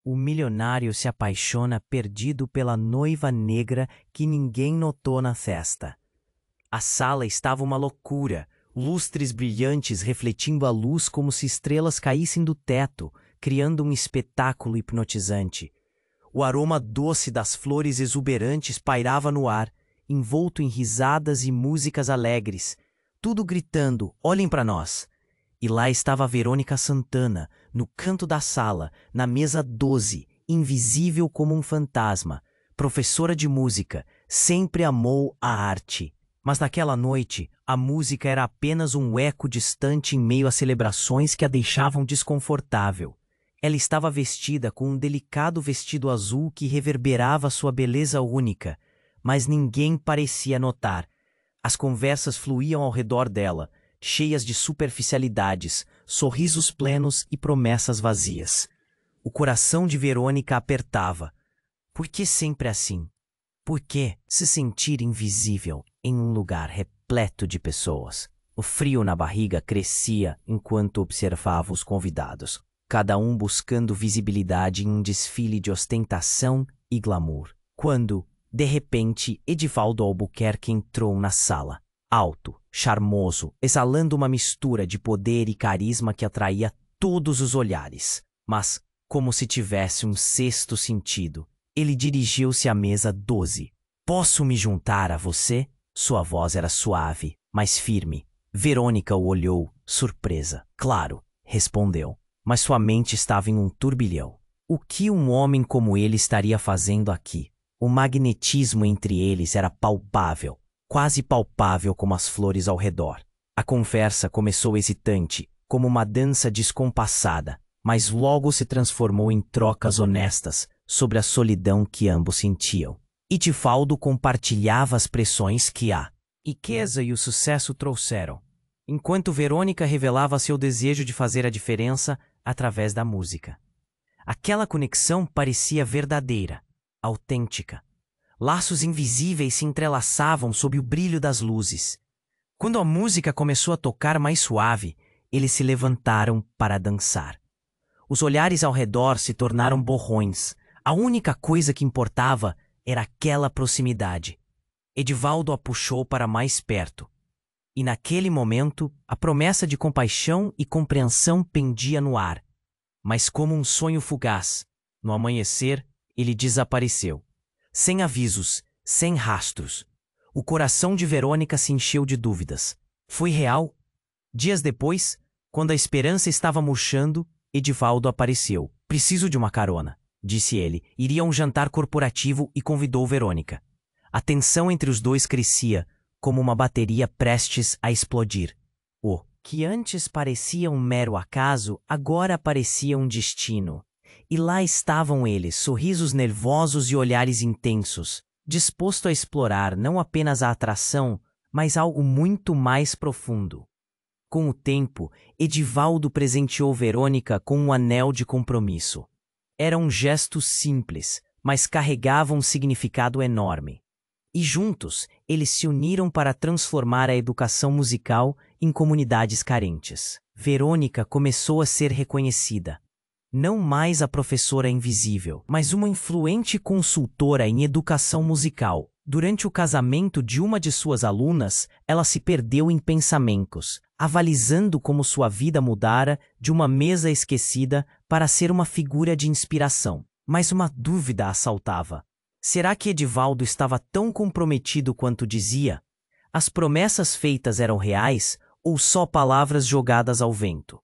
o milionário se apaixona perdido pela noiva negra que ninguém notou na festa. A sala estava uma loucura, lustres brilhantes refletindo a luz como se estrelas caíssem do teto, criando um espetáculo hipnotizante. O aroma doce das flores exuberantes pairava no ar, envolto em risadas e músicas alegres, tudo gritando: "Olhem para nós!" E lá estava Verônica Santana, no canto da sala, na mesa 12, invisível como um fantasma, professora de música, sempre amou a arte. Mas naquela noite, a música era apenas um eco distante em meio a celebrações que a deixavam desconfortável. Ela estava vestida com um delicado vestido azul que reverberava sua beleza única, mas ninguém parecia notar. As conversas fluíam ao redor dela, cheias de superficialidades, sorrisos plenos e promessas vazias. O coração de Verônica apertava. Por que sempre assim? Por que se sentir invisível em um lugar repleto de pessoas? O frio na barriga crescia enquanto observava os convidados, cada um buscando visibilidade em um desfile de ostentação e glamour. Quando, de repente, Edivaldo Albuquerque entrou na sala. Alto, charmoso, exalando uma mistura de poder e carisma que atraía todos os olhares. Mas, como se tivesse um sexto sentido, ele dirigiu-se à mesa 12. "Posso me juntar a você?" Sua voz era suave, mas firme. Verônica o olhou, surpresa. "Claro", respondeu, mas sua mente estava em um turbilhão. O que um homem como ele estaria fazendo aqui? O magnetismo entre eles era palpável, quase palpável como as flores ao redor. A conversa começou hesitante, como uma dança descompassada, mas logo se transformou em trocas honestas sobre a solidão que ambos sentiam. Edivaldo compartilhava as pressões que a riqueza e o sucesso trouxeram, enquanto Verônica revelava seu desejo de fazer a diferença através da música. Aquela conexão parecia verdadeira, autêntica. Laços invisíveis se entrelaçavam sob o brilho das luzes. Quando a música começou a tocar mais suave, eles se levantaram para dançar. Os olhares ao redor se tornaram borrões. A única coisa que importava era aquela proximidade. Edivaldo a puxou para mais perto. E naquele momento, a promessa de compaixão e compreensão pendia no ar. Mas como um sonho fugaz, no amanhecer, ele desapareceu. Sem avisos, sem rastros. O coração de Verônica se encheu de dúvidas. Foi real? Dias depois, quando a esperança estava murchando, Edivaldo apareceu. "Preciso de uma carona", disse ele. Iria a um jantar corporativo e convidou Verônica. A tensão entre os dois crescia, como uma bateria prestes a explodir. O que antes parecia um mero acaso, agora parecia um destino. E lá estavam eles, sorrisos nervosos e olhares intensos, disposto a explorar não apenas a atração, mas algo muito mais profundo. Com o tempo, Edivaldo presenteou Verônica com um anel de compromisso. Era um gesto simples, mas carregava um significado enorme. E juntos, eles se uniram para transformar a educação musical em comunidades carentes. Verônica começou a ser reconhecida. Não mais a professora invisível, mas uma influente consultora em educação musical. Durante o casamento de uma de suas alunas, ela se perdeu em pensamentos, avalizando como sua vida mudara de uma mesa esquecida para ser uma figura de inspiração. Mas uma dúvida a assaltava. Será que Edivaldo estava tão comprometido quanto dizia? As promessas feitas eram reais ou só palavras jogadas ao vento?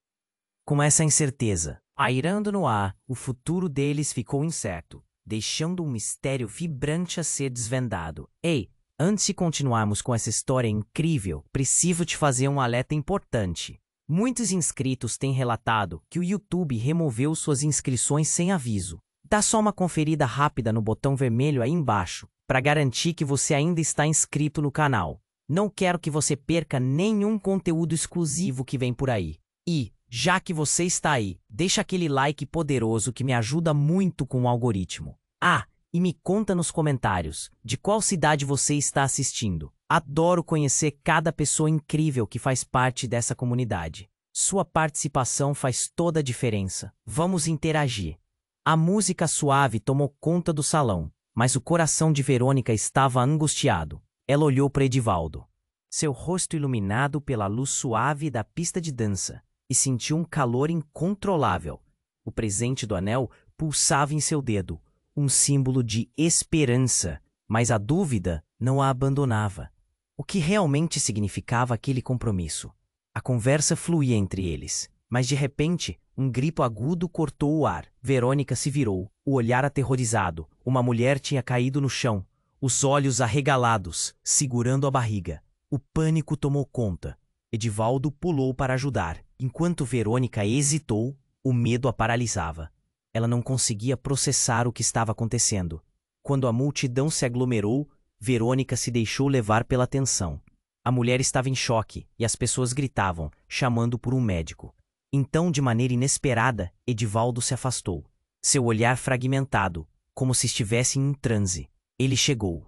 Com essa incerteza pairando no ar, o futuro deles ficou incerto, deixando um mistério vibrante a ser desvendado. Ei, antes de continuarmos com essa história incrível, preciso te fazer um alerta importante. Muitos inscritos têm relatado que o YouTube removeu suas inscrições sem aviso. Dá só uma conferida rápida no botão vermelho aí embaixo, para garantir que você ainda está inscrito no canal. Não quero que você perca nenhum conteúdo exclusivo que vem por aí. E, já que você está aí, deixa aquele like poderoso que me ajuda muito com o algoritmo. Ah, e me conta nos comentários de qual cidade você está assistindo. Adoro conhecer cada pessoa incrível que faz parte dessa comunidade. Sua participação faz toda a diferença. Vamos interagir. A música suave tomou conta do salão, mas o coração de Verônica estava angustiado. Ela olhou para Edivaldo, seu rosto iluminado pela luz suave da pista de dança, e sentiu um calor incontrolável. O presente do anel pulsava em seu dedo, um símbolo de esperança, mas a dúvida não a abandonava. O que realmente significava aquele compromisso? A conversa fluía entre eles, mas de repente, um grito agudo cortou o ar. Verônica se virou, o olhar aterrorizado. Uma mulher tinha caído no chão, os olhos arregalados, segurando a barriga. O pânico tomou conta. Edivaldo pulou para ajudar. Enquanto Verônica hesitou, o medo a paralisava. Ela não conseguia processar o que estava acontecendo. Quando a multidão se aglomerou, Verônica se deixou levar pela tensão. A mulher estava em choque e as pessoas gritavam, chamando por um médico. Então, de maneira inesperada, Edivaldo se afastou. Seu olhar fragmentado, como se estivesse em um transe. Ele chegou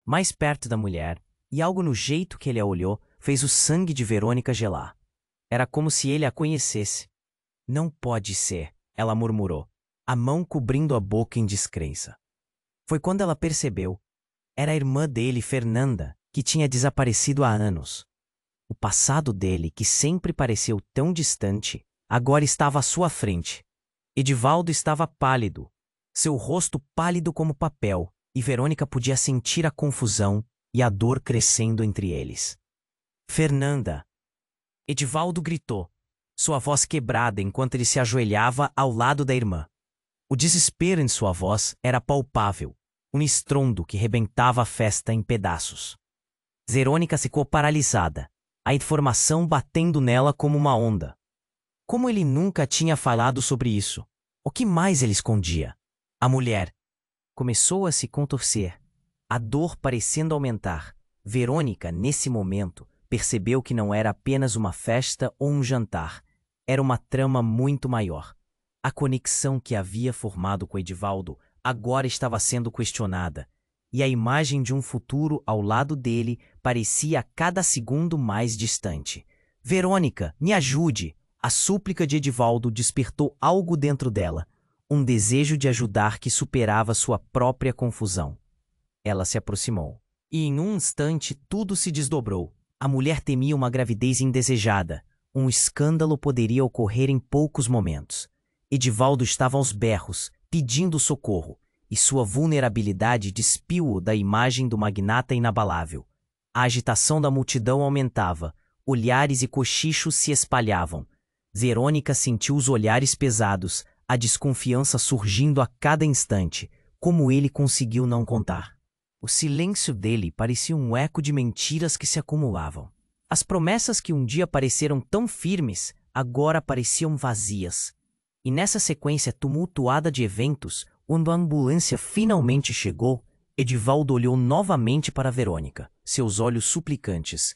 mais perto da mulher, e algo no jeito que ele a olhou fez o sangue de Verônica gelar. Era como se ele a conhecesse. Não pode ser, ela murmurou, a mão cobrindo a boca em descrença. Foi quando ela percebeu. Era a irmã dele, Fernanda, que tinha desaparecido há anos. O passado dele, que sempre pareceu tão distante, agora estava à sua frente. Edivaldo estava pálido, seu rosto pálido como papel, e Verônica podia sentir a confusão e a dor crescendo entre eles. Fernanda! Edivaldo gritou, sua voz quebrada enquanto ele se ajoelhava ao lado da irmã. O desespero em sua voz era palpável, um estrondo que rebentava a festa em pedaços. Verônica ficou paralisada, a informação batendo nela como uma onda. Como ele nunca tinha falado sobre isso? O que mais ele escondia? A mulher começou a se contorcer, a dor parecendo aumentar. Verônica, nesse momento, percebeu que não era apenas uma festa ou um jantar. Era uma trama muito maior. A conexão que havia formado com Edivaldo agora estava sendo questionada, e a imagem de um futuro ao lado dele parecia a cada segundo mais distante. Verônica, me ajude! A súplica de Edivaldo despertou algo dentro dela, um desejo de ajudar que superava sua própria confusão. Ela se aproximou, e em um instante tudo se desdobrou. A mulher temia uma gravidez indesejada. Um escândalo poderia ocorrer em poucos momentos. Edivaldo estava aos berros, pedindo socorro, e sua vulnerabilidade despiu-o da imagem do magnata inabalável. A agitação da multidão aumentava, olhares e cochichos se espalhavam. Verônica sentiu os olhares pesados, a desconfiança surgindo a cada instante. Como ele conseguiu não contar? O silêncio dele parecia um eco de mentiras que se acumulavam. As promessas que um dia pareceram tão firmes, agora pareciam vazias. E nessa sequência tumultuada de eventos, quando a ambulância finalmente chegou, Edivaldo olhou novamente para Verônica, seus olhos suplicantes.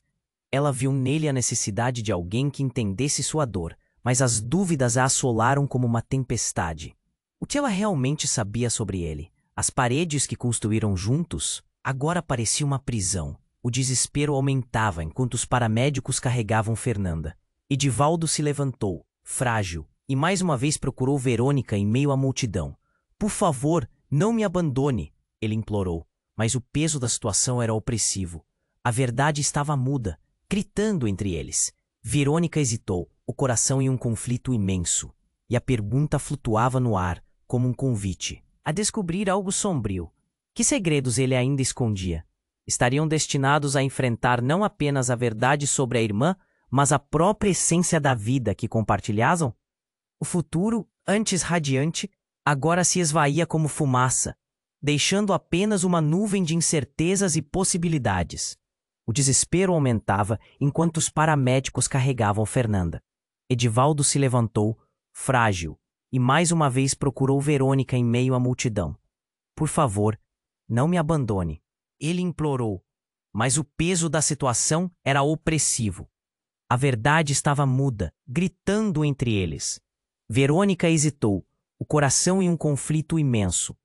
Ela viu nele a necessidade de alguém que entendesse sua dor, mas as dúvidas a assolaram como uma tempestade. O que ela realmente sabia sobre ele? As paredes que construíram juntos agora pareciam uma prisão. O desespero aumentava enquanto os paramédicos carregavam Fernanda. Edivaldo se levantou, frágil, e mais uma vez procurou Verônica em meio à multidão. Por favor, não me abandone, ele implorou, mas o peso da situação era opressivo. A verdade estava muda, gritando entre eles. Verônica hesitou, o coração em um conflito imenso, e a pergunta flutuava no ar, como um convite a descobrir algo sombrio. Que segredos ele ainda escondia? Estariam destinados a enfrentar não apenas a verdade sobre a irmã, mas a própria essência da vida que compartilhavam? O futuro, antes radiante, agora se esvaía como fumaça, deixando apenas uma nuvem de incertezas e possibilidades. O desespero aumentava enquanto os paramédicos carregavam Fernanda. Edivaldo se levantou, frágil, e mais uma vez procurou Verônica em meio à multidão. Por favor, não me abandone, ele implorou, mas o peso da situação era opressivo. A verdade estava muda, gritando entre eles. Verônica hesitou, o coração em um conflito imenso.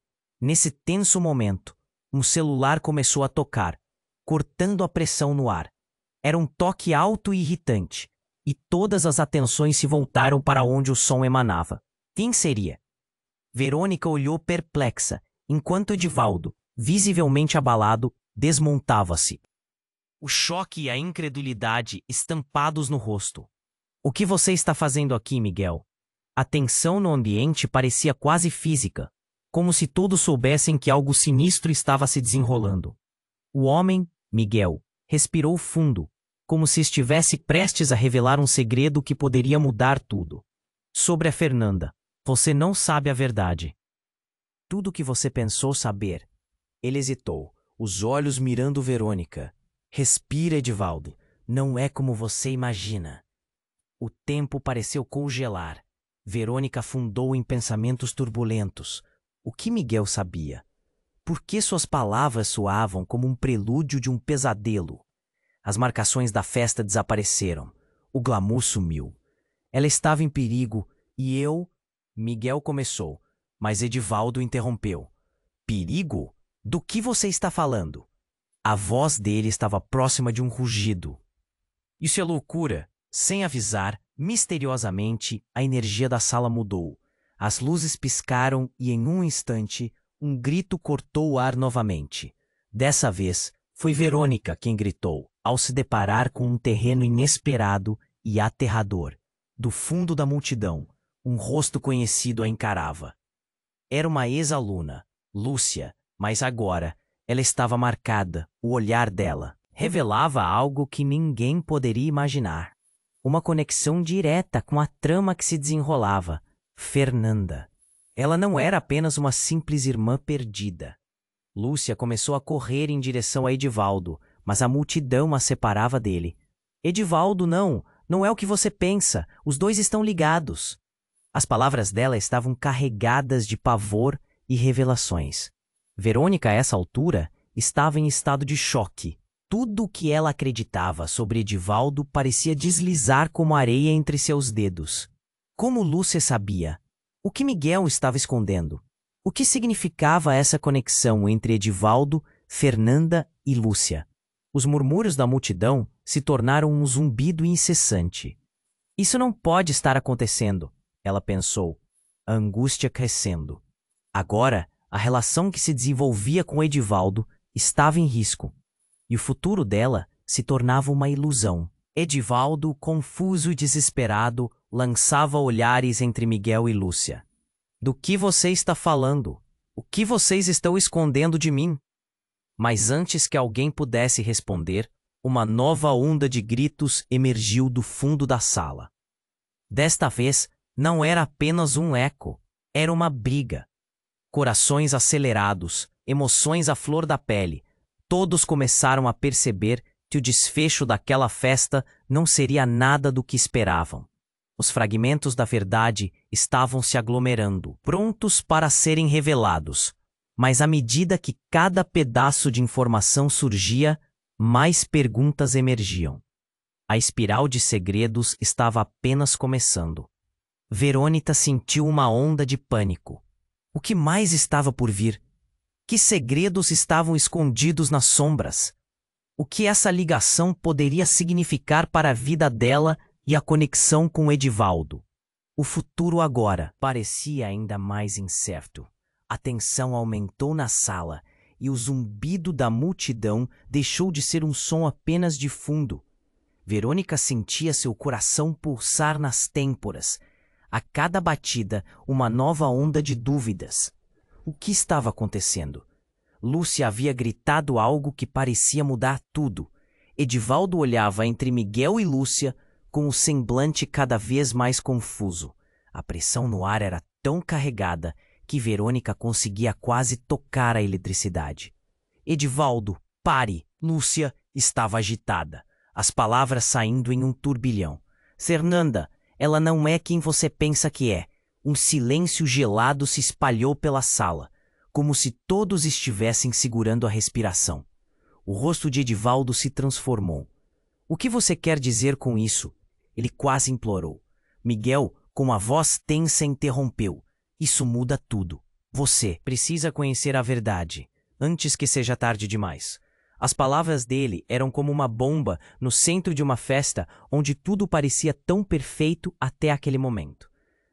Nesse tenso momento, um celular começou a tocar, cortando a pressão no ar. Era um toque alto e irritante, e todas as atenções se voltaram para onde o som emanava. Quem seria? Verônica olhou perplexa, enquanto Edivaldo, visivelmente abalado, desmontava-se. O choque e a incredulidade estampados no rosto. O que você está fazendo aqui, Miguel? A tensão no ambiente parecia quase física, como se todos soubessem que algo sinistro estava se desenrolando. O homem, Miguel, respirou fundo, como se estivesse prestes a revelar um segredo que poderia mudar tudo. Sobre a Fernanda, você não sabe a verdade. Tudo o que você pensou saber. Ele hesitou, os olhos mirando Verônica. Respira, Edivaldo. Não é como você imagina. O tempo pareceu congelar. Verônica afundou em pensamentos turbulentos. O que Miguel sabia? Por que suas palavras soavam como um prelúdio de um pesadelo? As marcações da festa desapareceram. O glamour sumiu. Ela estava em perigo e eu... Miguel começou, mas Edivaldo interrompeu. Perigo? Do que você está falando? A voz dele estava próxima de um rugido. Isso é loucura. Sem avisar, misteriosamente, a energia da sala mudou. As luzes piscaram e, em um instante, um grito cortou o ar novamente. Dessa vez, foi Verônica quem gritou, ao se deparar com um terreno inesperado e aterrador. Do fundo da multidão, um rosto conhecido a encarava. Era uma ex-aluna, Lúcia, mas agora ela estava marcada, o olhar dela revelava algo que ninguém poderia imaginar. Uma conexão direta com a trama que se desenrolava. Fernanda. Ela não era apenas uma simples irmã perdida. Lúcia começou a correr em direção a Edivaldo, mas a multidão a separava dele. Edivaldo, não é o que você pensa, os dois estão ligados. As palavras dela estavam carregadas de pavor e revelações. Verônica, a essa altura, estava em estado de choque. Tudo o que ela acreditava sobre Edivaldo parecia deslizar como areia entre seus dedos. Como Lúcia sabia? O que Miguel estava escondendo? O que significava essa conexão entre Edivaldo, Fernanda e Lúcia? Os murmúrios da multidão se tornaram um zumbido incessante. Isso não pode estar acontecendo, ela pensou, a angústia crescendo. Agora, a relação que se desenvolvia com Edivaldo estava em risco, e o futuro dela se tornava uma ilusão. Edivaldo, confuso e desesperado, lançava olhares entre Miguel e Lúcia. Do que você está falando? O que vocês estão escondendo de mim? Mas antes que alguém pudesse responder, uma nova onda de gritos emergiu do fundo da sala. Desta vez, não era apenas um eco, era uma briga. Corações acelerados, emoções à flor da pele, todos começaram a perceber que o desfecho daquela festa não seria nada do que esperavam. Os fragmentos da verdade estavam se aglomerando, prontos para serem revelados. Mas à medida que cada pedaço de informação surgia, mais perguntas emergiam. A espiral de segredos estava apenas começando. Verônica sentiu uma onda de pânico. O que mais estava por vir? Que segredos estavam escondidos nas sombras? O que essa ligação poderia significar para a vida dela e a conexão com Edivaldo? O futuro agora parecia ainda mais incerto. A tensão aumentou na sala e o zumbido da multidão deixou de ser um som apenas de fundo. Verônica sentia seu coração pulsar nas têmporas. A cada batida, uma nova onda de dúvidas. O que estava acontecendo? Lúcia havia gritado algo que parecia mudar tudo. Edivaldo olhava entre Miguel e Lúcia com o semblante cada vez mais confuso. A pressão no ar era tão carregada que Verônica conseguia quase tocar a eletricidade. Edivaldo, pare! Lúcia estava agitada, as palavras saindo em um turbilhão. Fernanda, ela não é quem você pensa que é. Um silêncio gelado se espalhou pela sala, como se todos estivessem segurando a respiração. O rosto de Edivaldo se transformou. O que você quer dizer com isso? Ele quase implorou. Miguel, com a voz tensa, interrompeu. Isso muda tudo. Você precisa conhecer a verdade, antes que seja tarde demais. As palavras dele eram como uma bomba no centro de uma festa onde tudo parecia tão perfeito até aquele momento.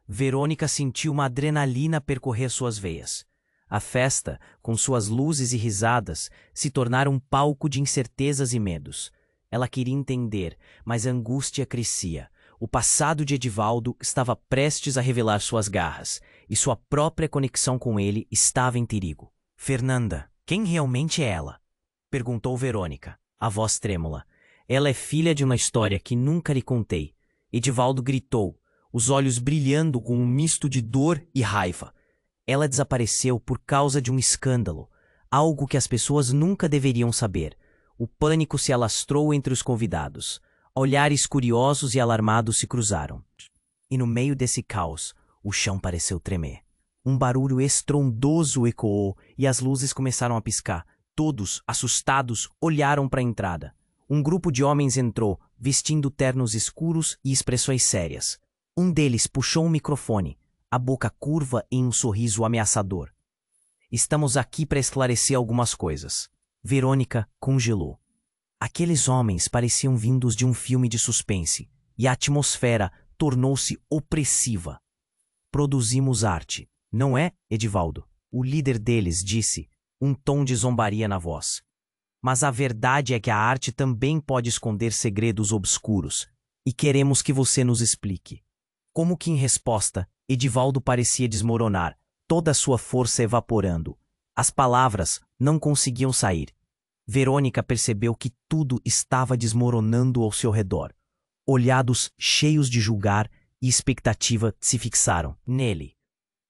Verônica sentiu uma adrenalina percorrer suas veias. A festa, com suas luzes e risadas, se tornara um palco de incertezas e medos. Ela queria entender, mas a angústia crescia. O passado de Edivaldo estava prestes a revelar suas garras, e sua própria conexão com ele estava em perigo. Fernanda, quem realmente é ela? Perguntou Verônica, a voz trêmula. Ela é filha de uma história que nunca lhe contei. Edivaldo gritou, os olhos brilhando com um misto de dor e raiva. Ela desapareceu por causa de um escândalo, algo que as pessoas nunca deveriam saber. O pânico se alastrou entre os convidados. Olhares curiosos e alarmados se cruzaram. E no meio desse caos, o chão pareceu tremer. Um barulho estrondoso ecoou e as luzes começaram a piscar. Todos, assustados, olharam para a entrada. Um grupo de homens entrou, vestindo ternos escuros e expressões sérias. Um deles puxou um microfone, a boca curva em um sorriso ameaçador. Estamos aqui para esclarecer algumas coisas. Verônica congelou. Aqueles homens pareciam vindos de um filme de suspense, e a atmosfera tornou-se opressiva. Produzimos arte, não é, Edivaldo? O líder deles disse, um tom de zombaria na voz. Mas a verdade é que a arte também pode esconder segredos obscuros, e queremos que você nos explique. Como que em resposta, Edivaldo parecia desmoronar, toda a sua força evaporando. As palavras não conseguiam sair. Verônica percebeu que tudo estava desmoronando ao seu redor. Olhados cheios de julgar e expectativa se fixaram nele.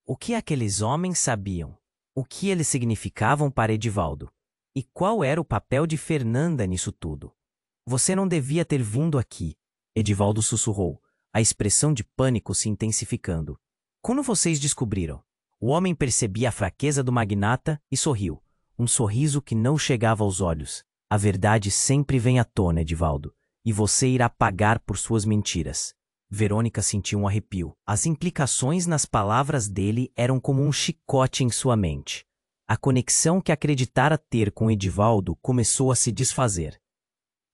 O que aqueles homens sabiam? O que eles significavam para Edivaldo? E qual era o papel de Fernanda nisso tudo? Você não devia ter vindo aqui, Edivaldo sussurrou, a expressão de pânico se intensificando. Quando vocês descobriram? O homem percebia a fraqueza do magnata e sorriu. Um sorriso que não chegava aos olhos. A verdade sempre vem à tona, Edivaldo, e você irá pagar por suas mentiras. Verônica sentiu um arrepio. As implicações nas palavras dele eram como um chicote em sua mente. A conexão que acreditara ter com Edivaldo começou a se desfazer.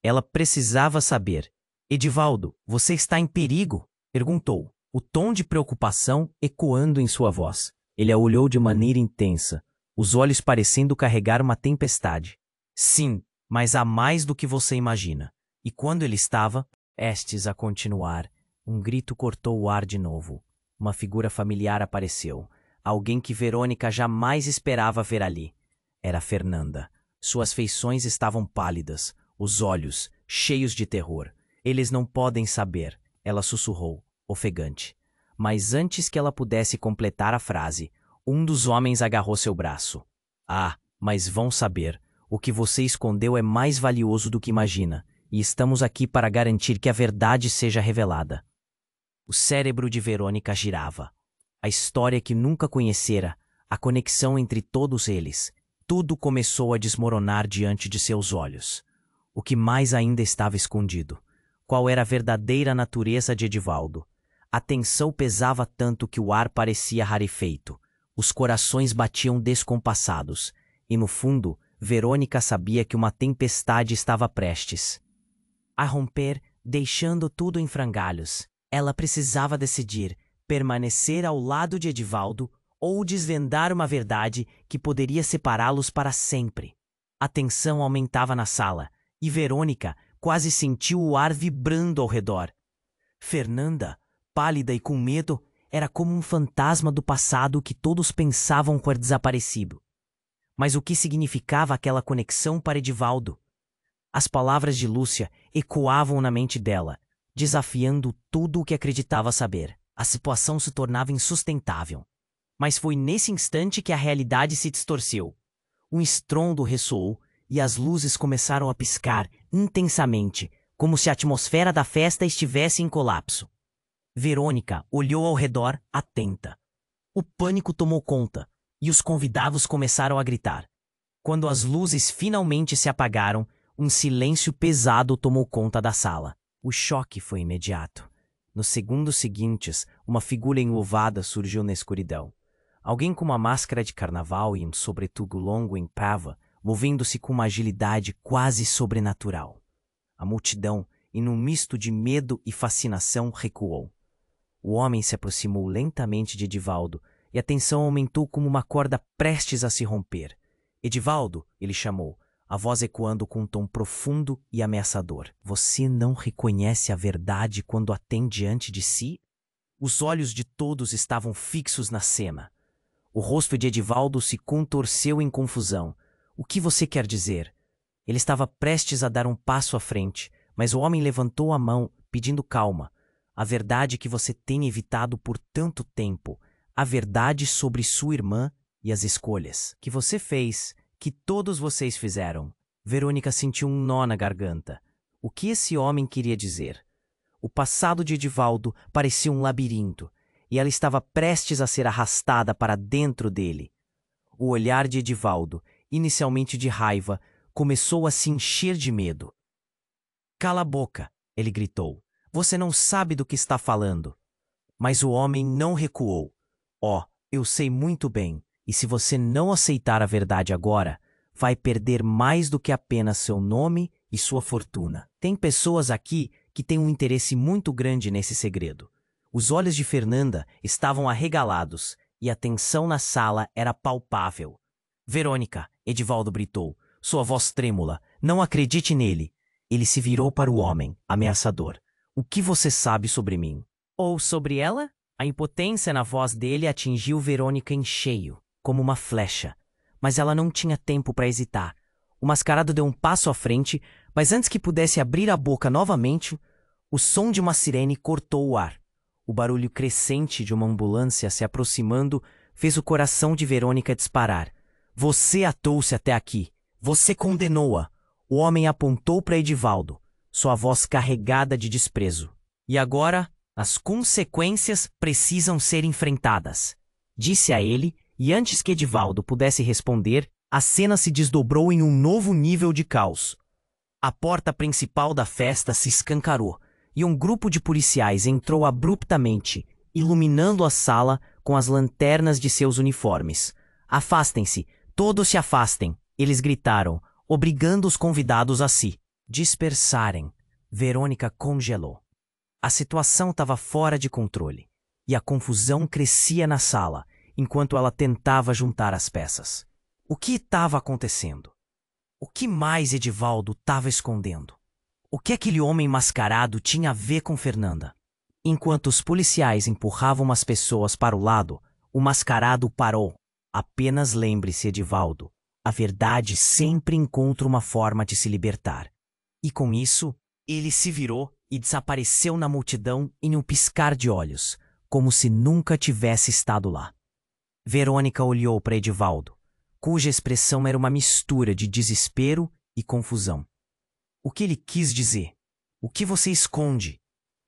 Ela precisava saber. Edivaldo, você está em perigo? Perguntou, o tom de preocupação ecoando em sua voz. Ele a olhou de maneira intensa, os olhos parecendo carregar uma tempestade. Sim, mas há mais do que você imagina. E quando ele estava, prestes a continuar, um grito cortou o ar de novo. Uma figura familiar apareceu. Alguém que Verônica jamais esperava ver ali. Era Fernanda. Suas feições estavam pálidas, os olhos cheios de terror. Eles não podem saber, ela sussurrou, ofegante. Mas antes que ela pudesse completar a frase, um dos homens agarrou seu braço. Ah, mas vão saber. O que você escondeu é mais valioso do que imagina, e estamos aqui para garantir que a verdade seja revelada. O cérebro de Verônica girava. A história que nunca conhecera, a conexão entre todos eles, tudo começou a desmoronar diante de seus olhos. O que mais ainda estava escondido? Qual era a verdadeira natureza de Edivaldo? A tensão pesava tanto que o ar parecia rarefeito. Os corações batiam descompassados. E no fundo, Verônica sabia que uma tempestade estava prestes a romper, deixando tudo em frangalhos. Ela precisava decidir, permanecer ao lado de Edivaldo ou desvendar uma verdade que poderia separá-los para sempre. A tensão aumentava na sala, e Verônica quase sentiu o ar vibrando ao redor. Fernanda, pálida e com medo, era como um fantasma do passado que todos pensavam ter desaparecido. Mas o que significava aquela conexão para Edivaldo? As palavras de Lúcia ecoavam na mente dela, desafiando tudo o que acreditava saber. A situação se tornava insustentável. Mas foi nesse instante que a realidade se distorceu. Um estrondo ressoou e as luzes começaram a piscar intensamente, como se a atmosfera da festa estivesse em colapso. Verônica olhou ao redor, atenta. O pânico tomou conta e os convidados começaram a gritar. Quando as luzes finalmente se apagaram, um silêncio pesado tomou conta da sala. O choque foi imediato. Nos segundos seguintes, uma figura enluvada surgiu na escuridão. Alguém com uma máscara de carnaval e um sobretudo longo em pava, movendo-se com uma agilidade quase sobrenatural. A multidão, em um misto de medo e fascinação, recuou. O homem se aproximou lentamente de Edivaldo e a tensão aumentou como uma corda prestes a se romper. Edivaldo, ele chamou, a voz ecoando com um tom profundo e ameaçador. Você não reconhece a verdade quando a tem diante de si? Os olhos de todos estavam fixos na cena. O rosto de Edivaldo se contorceu em confusão. O que você quer dizer? Ele estava prestes a dar um passo à frente, mas o homem levantou a mão, pedindo calma. A verdade que você tem evitado por tanto tempo, a verdade sobre sua irmã e as escolhas que você fez, que todos vocês fizeram. Verônica sentiu um nó na garganta. O que esse homem queria dizer? O passado de Edivaldo parecia um labirinto, e ela estava prestes a ser arrastada para dentro dele. O olhar de Edivaldo, inicialmente de raiva, começou a se encher de medo. Cala a boca, ele gritou. Você não sabe do que está falando. Mas o homem não recuou. Oh, eu sei muito bem, e se você não aceitar a verdade agora, vai perder mais do que apenas seu nome e sua fortuna. Tem pessoas aqui que têm um interesse muito grande nesse segredo. Os olhos de Fernanda estavam arregalados e a tensão na sala era palpável. Verônica, Edivaldo gritou, sua voz trêmula, não acredite nele. Ele se virou para o homem, ameaçador. O que você sabe sobre mim? Ou sobre ela? A impotência na voz dele atingiu Verônica em cheio, como uma flecha. Mas ela não tinha tempo para hesitar. O mascarado deu um passo à frente, mas antes que pudesse abrir a boca novamente, o som de uma sirene cortou o ar. O barulho crescente de uma ambulância se aproximando fez o coração de Verônica disparar. Você a trouxe até aqui. Você condenou-a. O homem apontou para Edivaldo, sua voz carregada de desprezo. E agora, as consequências precisam ser enfrentadas, disse a ele, e antes que Edivaldo pudesse responder, a cena se desdobrou em um novo nível de caos. A porta principal da festa se escancarou, e um grupo de policiais entrou abruptamente, iluminando a sala com as lanternas de seus uniformes. Afastem-se, todos se afastem, eles gritaram, obrigando os convidados a se dispersarem. Verônica congelou. A situação estava fora de controle, e a confusão crescia na sala, enquanto ela tentava juntar as peças. O que estava acontecendo? O que mais Edivaldo estava escondendo? O que aquele homem mascarado tinha a ver com Fernanda? Enquanto os policiais empurravam as pessoas para o lado, o mascarado parou. Apenas lembre-se, Edivaldo, a verdade sempre encontra uma forma de se libertar. E com isso, ele se virou e desapareceu na multidão em um piscar de olhos, como se nunca tivesse estado lá. Verônica olhou para Edivaldo, cuja expressão era uma mistura de desespero e confusão. O que ele quis dizer? O que você esconde?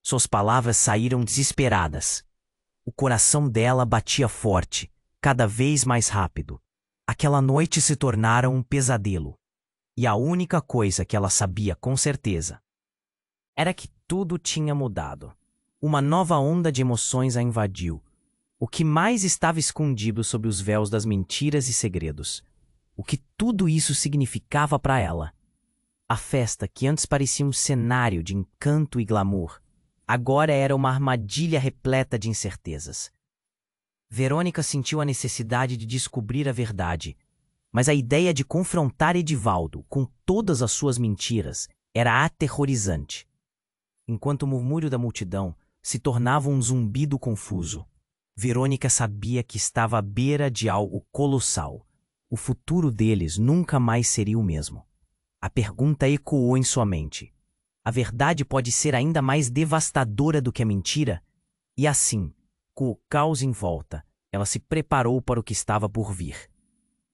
Suas palavras saíram desesperadas. O coração dela batia forte, cada vez mais rápido. Aquela noite se tornara um pesadelo. E a única coisa que ela sabia com certeza era que tudo tinha mudado. Uma nova onda de emoções a invadiu. O que mais estava escondido sob os véus das mentiras e segredos? O que tudo isso significava para ela? A festa, que antes parecia um cenário de encanto e glamour, agora era uma armadilha repleta de incertezas. Verônica sentiu a necessidade de descobrir a verdade, mas a ideia de confrontar Edivaldo com todas as suas mentiras era aterrorizante. Enquanto o murmúrio da multidão se tornava um zumbido confuso, Verônica sabia que estava à beira de algo colossal. O futuro deles nunca mais seria o mesmo. A pergunta ecoou em sua mente. A verdade pode ser ainda mais devastadora do que a mentira? E assim, com o caos em volta, ela se preparou para o que estava por vir.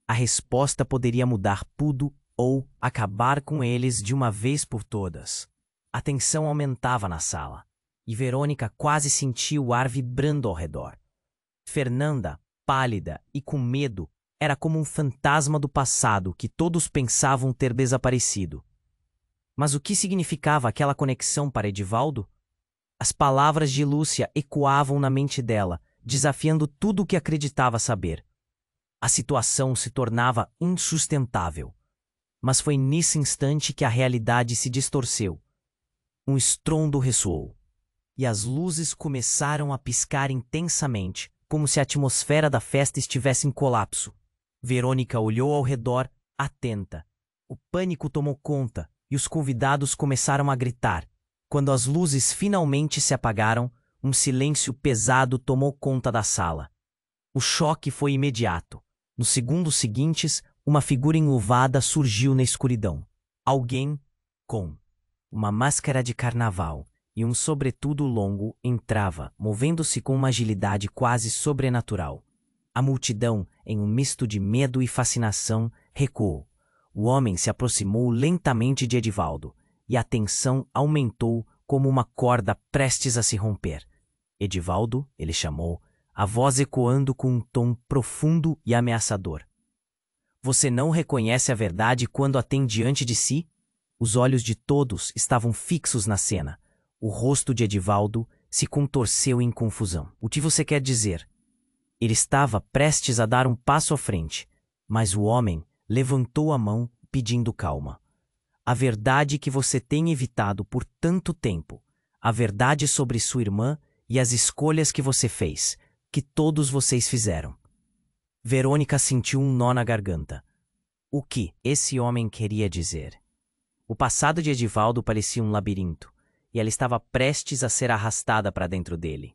A resposta poderia mudar tudo ou acabar com eles de uma vez por todas. A tensão aumentava na sala, e Verônica quase sentiu o ar vibrando ao redor. Fernanda, pálida e com medo, era como um fantasma do passado que todos pensavam ter desaparecido. Mas o que significava aquela conexão para Edivaldo? As palavras de Lúcia ecoavam na mente dela, desafiando tudo o que acreditava saber. A situação se tornava insustentável. Mas foi nesse instante que a realidade se distorceu. Um estrondo ressoou. e as luzes começaram a piscar intensamente, como se a atmosfera da festa estivesse em colapso. Verônica olhou ao redor, atenta. O pânico tomou conta e os convidados começaram a gritar. Quando as luzes finalmente se apagaram, um silêncio pesado tomou conta da sala. O choque foi imediato. Nos segundos seguintes, uma figura enluvada surgiu na escuridão. Alguém com uma máscara de carnaval e um sobretudo longo entrava, movendo-se com uma agilidade quase sobrenatural. A multidão, em um misto de medo e fascinação, recuou. O homem se aproximou lentamente de Edivaldo, e a tensão aumentou como uma corda prestes a se romper. Edivaldo, ele chamou, a voz ecoando com um tom profundo e ameaçador. Você não reconhece a verdade quando a tem diante de si? Os olhos de todos estavam fixos na cena. O rosto de Edivaldo se contorceu em confusão. O que você quer dizer? Ele estava prestes a dar um passo à frente, mas o homem levantou a mão pedindo calma. A verdade que você tem evitado por tanto tempo, a verdade sobre sua irmã e as escolhas que você fez, que todos vocês fizeram. Verônica sentiu um nó na garganta. O que esse homem queria dizer? O passado de Edivaldo parecia um labirinto, e ela estava prestes a ser arrastada para dentro dele.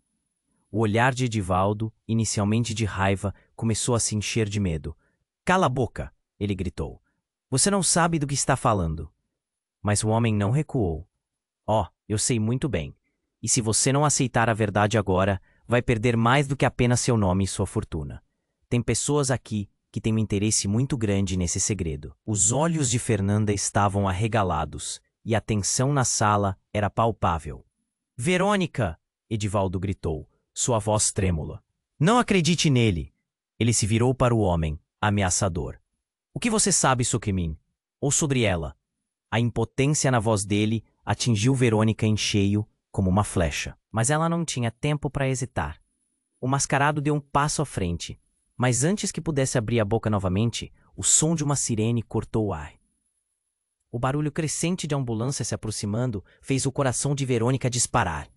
O olhar de Edivaldo, inicialmente de raiva, começou a se encher de medo. Cala a boca! Ele gritou. Você não sabe do que está falando. Mas o homem não recuou. Eu sei muito bem. E se você não aceitar a verdade agora, vai perder mais do que apenas seu nome e sua fortuna. Tem pessoas aqui que têm um interesse muito grande nesse segredo. Os olhos de Fernanda estavam arregalados, e a tensão na sala era palpável. Verônica! Edivaldo gritou, sua voz trêmula. Não acredite nele! Ele se virou para o homem, ameaçador. O que você sabe sobre mim? Ou sobre ela? A impotência na voz dele atingiu Verônica em cheio, como uma flecha. Mas ela não tinha tempo para hesitar. O mascarado deu um passo à frente, mas antes que pudesse abrir a boca novamente, o som de uma sirene cortou o ar. O barulho crescente de ambulância se aproximando fez o coração de Verônica disparar.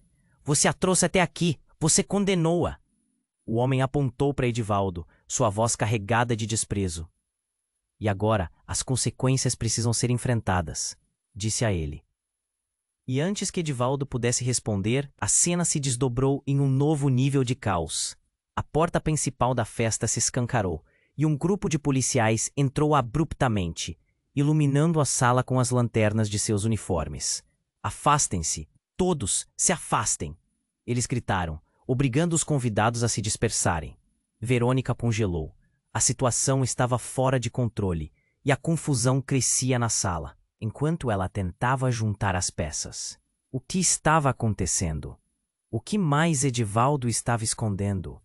Você a trouxe até aqui! Você condenou-a! O homem apontou para Edivaldo, sua voz carregada de desprezo. E agora as consequências precisam ser enfrentadas, disse a ele. E antes que Edivaldo pudesse responder, a cena se desdobrou em um novo nível de caos. A porta principal da festa se escancarou, e um grupo de policiais entrou abruptamente, iluminando a sala com as lanternas de seus uniformes. Afastem-se! Todos se afastem! Eles gritaram, obrigando os convidados a se dispersarem. Verônica congelou. A situação estava fora de controle, e a confusão crescia na sala, enquanto ela tentava juntar as peças. O que estava acontecendo? O que mais Edivaldo estava escondendo?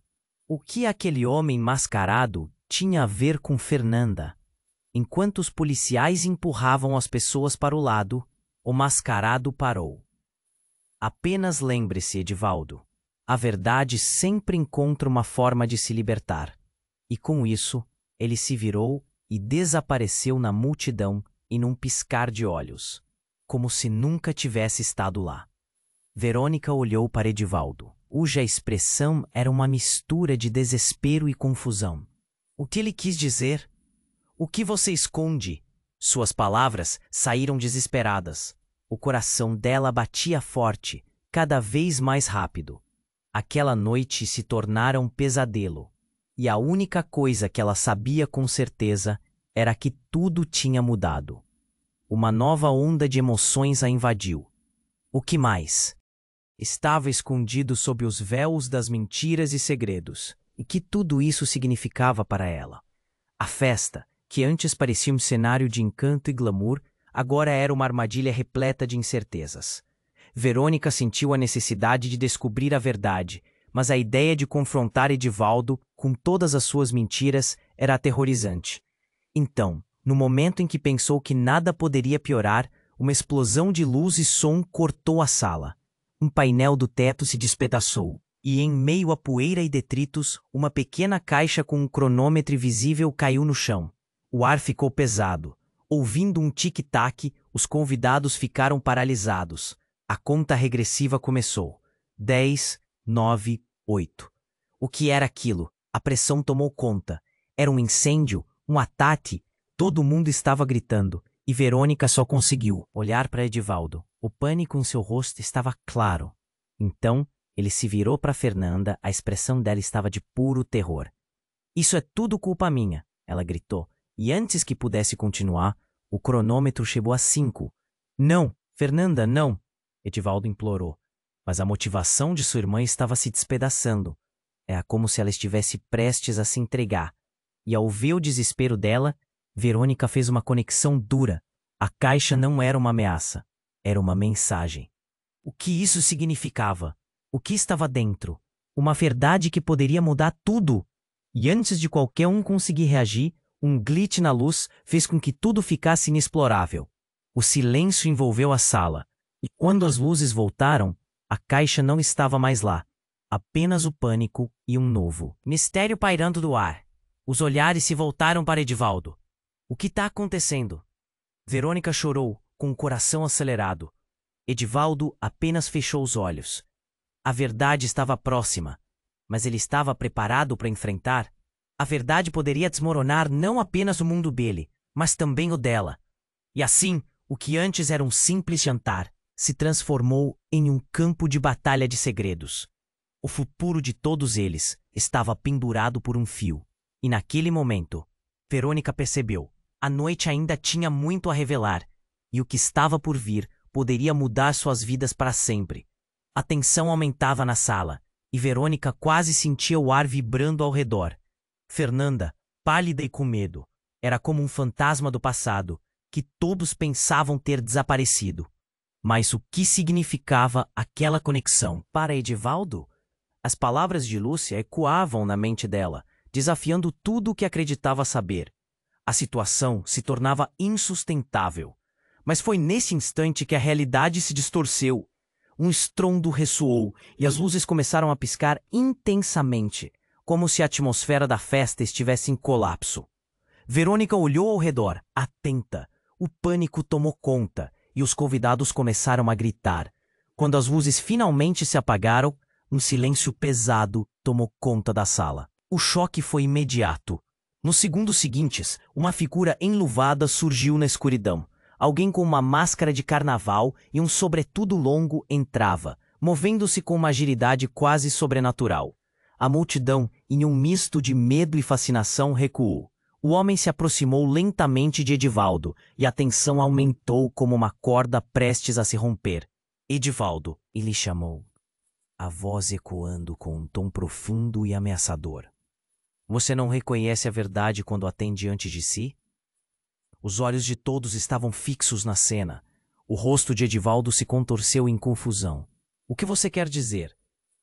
O que aquele homem mascarado tinha a ver com Fernanda? Enquanto os policiais empurravam as pessoas para o lado, o mascarado parou. Apenas lembre-se, Edivaldo, a verdade sempre encontra uma forma de se libertar. E com isso, ele se virou e desapareceu na multidão e num piscar de olhos, como se nunca tivesse estado lá. Verônica olhou para Edivaldo, cuja expressão era uma mistura de desespero e confusão. O que ele quis dizer? O que você esconde? Suas palavras saíram desesperadas. O coração dela batia forte, cada vez mais rápido. Aquela noite se tornara um pesadelo. E a única coisa que ela sabia com certeza era que tudo tinha mudado. Uma nova onda de emoções a invadiu. O que mais? Estava escondido sob os véus das mentiras e segredos. E que tudo isso significava para ela? A festa, que antes parecia um cenário de encanto e glamour, agora era uma armadilha repleta de incertezas. Verônica sentiu a necessidade de descobrir a verdade, mas a ideia de confrontar Edivaldo com todas as suas mentiras era aterrorizante. Então, no momento em que pensou que nada poderia piorar, uma explosão de luz e som cortou a sala. Um painel do teto se despedaçou, e em meio a poeira e detritos, uma pequena caixa com um cronômetro visível caiu no chão. O ar ficou pesado. Ouvindo um tic-tac, os convidados ficaram paralisados. A conta regressiva começou. 10, 9, 8. O que era aquilo? A pressão tomou conta. Era um incêndio, um ataque. Todo mundo estava gritando, e Verônica só conseguiu olhar para Edivaldo. O pânico em seu rosto estava claro. Então, ele se virou para Fernanda, a expressão dela estava de puro terror. Isso é tudo culpa minha, ela gritou, e antes que pudesse continuar, o cronômetro chegou a 5. Não, Fernanda, não, Edivaldo implorou, mas a motivação de sua irmã estava se despedaçando. Era como se ela estivesse prestes a se entregar, e ao ver o desespero dela, Verônica fez uma conexão dura. A caixa não era uma ameaça, era uma mensagem. O que isso significava? O que estava dentro? Uma verdade que poderia mudar tudo. E antes de qualquer um conseguir reagir, um glitch na luz fez com que tudo ficasse inexplorável. O silêncio envolveu a sala, e quando as luzes voltaram, a caixa não estava mais lá. Apenas o pânico e um novo mistério pairando do ar. Os olhares se voltaram para Edivaldo. O que está acontecendo? Verônica chorou, com o coração acelerado. Edivaldo apenas fechou os olhos. A verdade estava próxima, mas ele estava preparado para enfrentar? A verdade poderia desmoronar não apenas o mundo dele, mas também o dela. E assim, o que antes era um simples jantar, se transformou em um campo de batalha de segredos. O futuro de todos eles estava pendurado por um fio. E naquele momento, Verônica percebeu. A noite ainda tinha muito a revelar, e o que estava por vir poderia mudar suas vidas para sempre. A tensão aumentava na sala, e Verônica quase sentia o ar vibrando ao redor. Fernanda, pálida e com medo, era como um fantasma do passado, que todos pensavam ter desaparecido. Mas o que significava aquela conexão? Para Edivaldo, as palavras de Lúcia ecoavam na mente dela, desafiando tudo o que acreditava saber. A situação se tornava insustentável. Mas foi nesse instante que a realidade se distorceu. Um estrondo ressoou e as luzes começaram a piscar intensamente, como se a atmosfera da festa estivesse em colapso. Verônica olhou ao redor, atenta. O pânico tomou conta e os convidados começaram a gritar. Quando as luzes finalmente se apagaram, um silêncio pesado tomou conta da sala. O choque foi imediato. Nos segundos seguintes, uma figura enluvada surgiu na escuridão. Alguém com uma máscara de carnaval e um sobretudo longo entrava, movendo-se com uma agilidade quase sobrenatural. A multidão, em um misto de medo e fascinação, recuou. O homem se aproximou lentamente de Edivaldo, e a tensão aumentou como uma corda prestes a se romper. Edivaldo, ele chamou, a voz ecoando com um tom profundo e ameaçador. Você não reconhece a verdade quando a tem diante de si? Os olhos de todos estavam fixos na cena. O rosto de Edivaldo se contorceu em confusão. O que você quer dizer?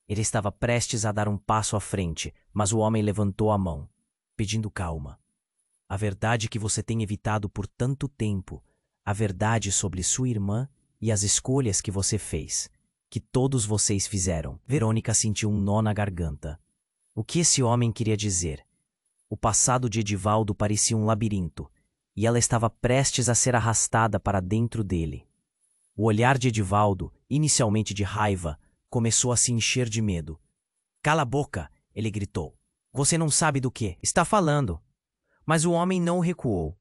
Ele estava prestes a dar um passo à frente, mas o homem levantou a mão, pedindo calma. A verdade que você tem evitado por tanto tempo, a verdade sobre sua irmã e as escolhas que você fez, que todos vocês fizeram. Verônica sentiu um nó na garganta. O que esse homem queria dizer? O passado de Edivaldo parecia um labirinto, e ela estava prestes a ser arrastada para dentro dele. O olhar de Edivaldo, inicialmente de raiva, começou a se encher de medo. Cala a boca, ele gritou. Você não sabe do que está falando. Mas o homem não recuou.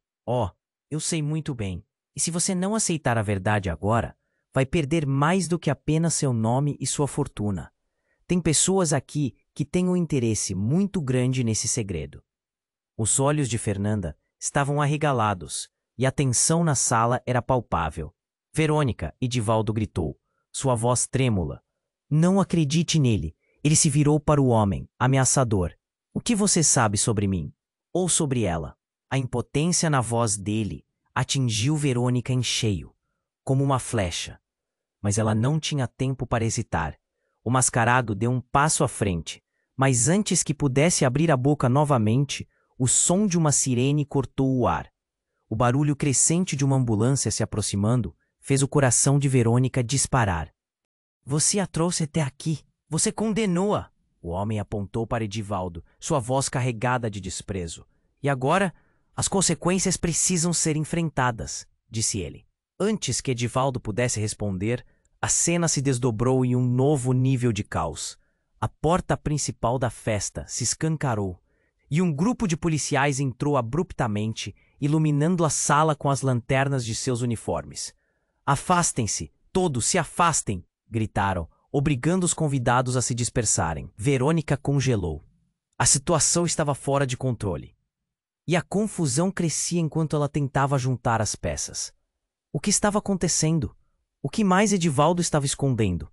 Eu sei muito bem. E se você não aceitar a verdade agora, vai perder mais do que apenas seu nome e sua fortuna. Tem pessoas aqui que têm um interesse muito grande nesse segredo. Os olhos de Fernanda estavam arregalados e a tensão na sala era palpável. Verônica, Edivaldo gritou, sua voz trêmula. Não acredite nele. Ele se virou para o homem, ameaçador. O que você sabe sobre mim? Ou sobre ela? A impotência na voz dele atingiu Verônica em cheio, como uma flecha. Mas ela não tinha tempo para hesitar. O mascarado deu um passo à frente, mas antes que pudesse abrir a boca novamente, o som de uma sirene cortou o ar. O barulho crescente de uma ambulância se aproximando fez o coração de Verônica disparar. Você a trouxe até aqui. Você condenou-a. O homem apontou para Edivaldo, sua voz carregada de desprezo. E agora, as consequências precisam ser enfrentadas, disse ele. Antes que Edivaldo pudesse responder, A cena se desdobrou em um novo nível de caos. A porta principal da festa se escancarou e um grupo de policiais entrou abruptamente, iluminando a sala com as lanternas de seus uniformes. "Afastem-se! Todos se afastem!" gritaram, obrigando os convidados a se dispersarem. Verônica congelou. A situação estava fora de controle. E a confusão crescia enquanto ela tentava juntar as peças. O que estava acontecendo? O que mais Edivaldo estava escondendo?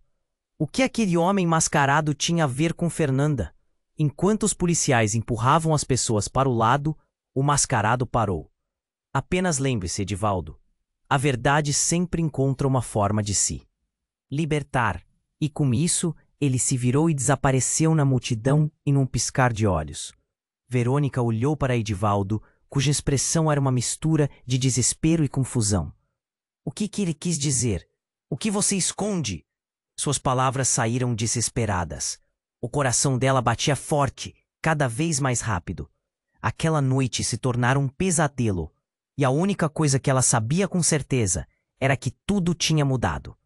O que aquele homem mascarado tinha a ver com Fernanda? Enquanto os policiais empurravam as pessoas para o lado, o mascarado parou. "Apenas lembre-se, Edivaldo, a verdade sempre encontra uma forma de se libertar." E com isso, ele se virou e desapareceu na multidão em um piscar de olhos. Verônica olhou para Edivaldo, cuja expressão era uma mistura de desespero e confusão. O que ele quis dizer? O que você esconde? Suas palavras saíram desesperadas. O coração dela batia forte, cada vez mais rápido. Aquela noite se tornara um pesadelo, e a única coisa que ela sabia com certeza era que tudo tinha mudado.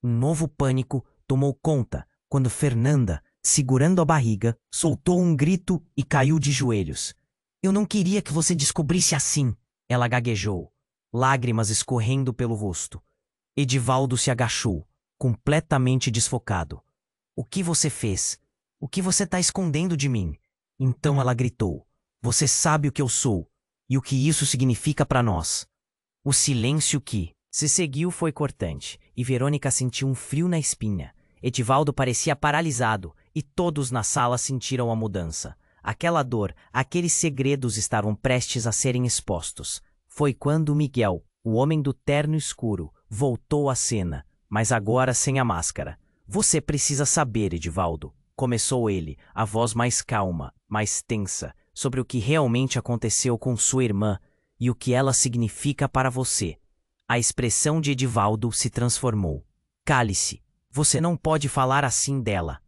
Um novo pânico tomou conta quando Fernanda, segurando a barriga, soltou um grito e caiu de joelhos. "Eu não queria que você descobrisse assim", ela gaguejou, lágrimas escorrendo pelo rosto. Edivaldo se agachou, completamente desfocado. "O que você fez? O que você está escondendo de mim?" Então ela gritou. "Você sabe o que eu sou e o que isso significa para nós." O silêncio que se seguiu foi cortante e Verônica sentiu um frio na espinha. Edivaldo parecia paralisado e todos na sala sentiram a mudança. Aquela dor, aqueles segredos estavam prestes a serem expostos. Foi quando Miguel, o homem do terno escuro, voltou à cena, mas agora sem a máscara. "Você precisa saber, Edivaldo", começou ele, a voz mais calma, mais tensa, sobre o que realmente aconteceu com sua irmã e o que ela significa para você. A expressão de Edivaldo se transformou. "Cale-se. Você não pode falar assim dela."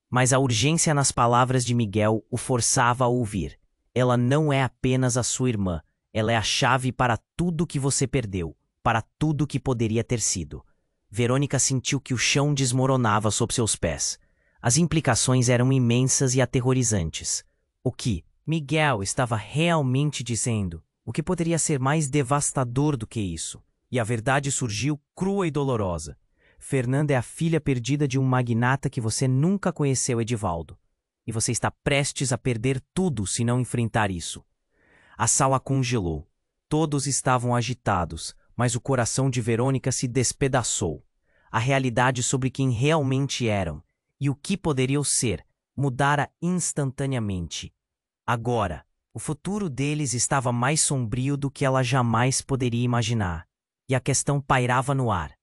Mas a urgência nas palavras de Miguel o forçava a ouvir. "Ela não é apenas a sua irmã. Ela é a chave para tudo que você perdeu, para tudo que poderia ter sido." Verônica sentiu que o chão desmoronava sob seus pés. As implicações eram imensas e aterrorizantes. O que Miguel estava realmente dizendo? O que poderia ser mais devastador do que isso? E a verdade surgiu crua e dolorosa. Fernanda é a filha perdida de um magnata que você nunca conheceu, Edivaldo. E você está prestes a perder tudo se não enfrentar isso. A sala congelou. Todos estavam agitados, mas o coração de Verônica se despedaçou. A realidade sobre quem realmente eram e o que poderiam ser mudara instantaneamente. Agora, o futuro deles estava mais sombrio do que ela jamais poderia imaginar, e a questão pairava no ar.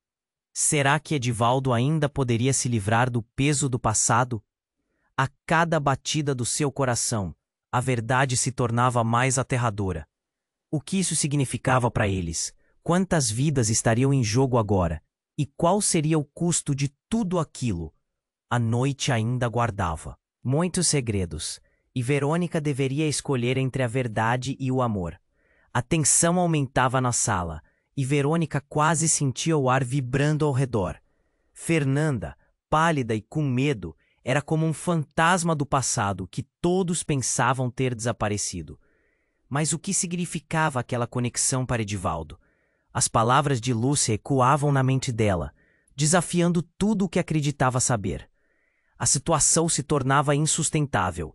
Será que Edivaldo ainda poderia se livrar do peso do passado? A cada batida do seu coração, a verdade se tornava mais aterradora. O que isso significava para eles? Quantas vidas estariam em jogo agora? E qual seria o custo de tudo aquilo? A noite ainda guardava muitos segredos, e Verônica deveria escolher entre a verdade e o amor. A tensão aumentava na sala, e Verônica quase sentia o ar vibrando ao redor. Fernanda, pálida e com medo, era como um fantasma do passado que todos pensavam ter desaparecido. Mas o que significava aquela conexão para Edivaldo? As palavras de Lúcia ecoavam na mente dela, desafiando tudo o que acreditava saber. A situação se tornava insustentável,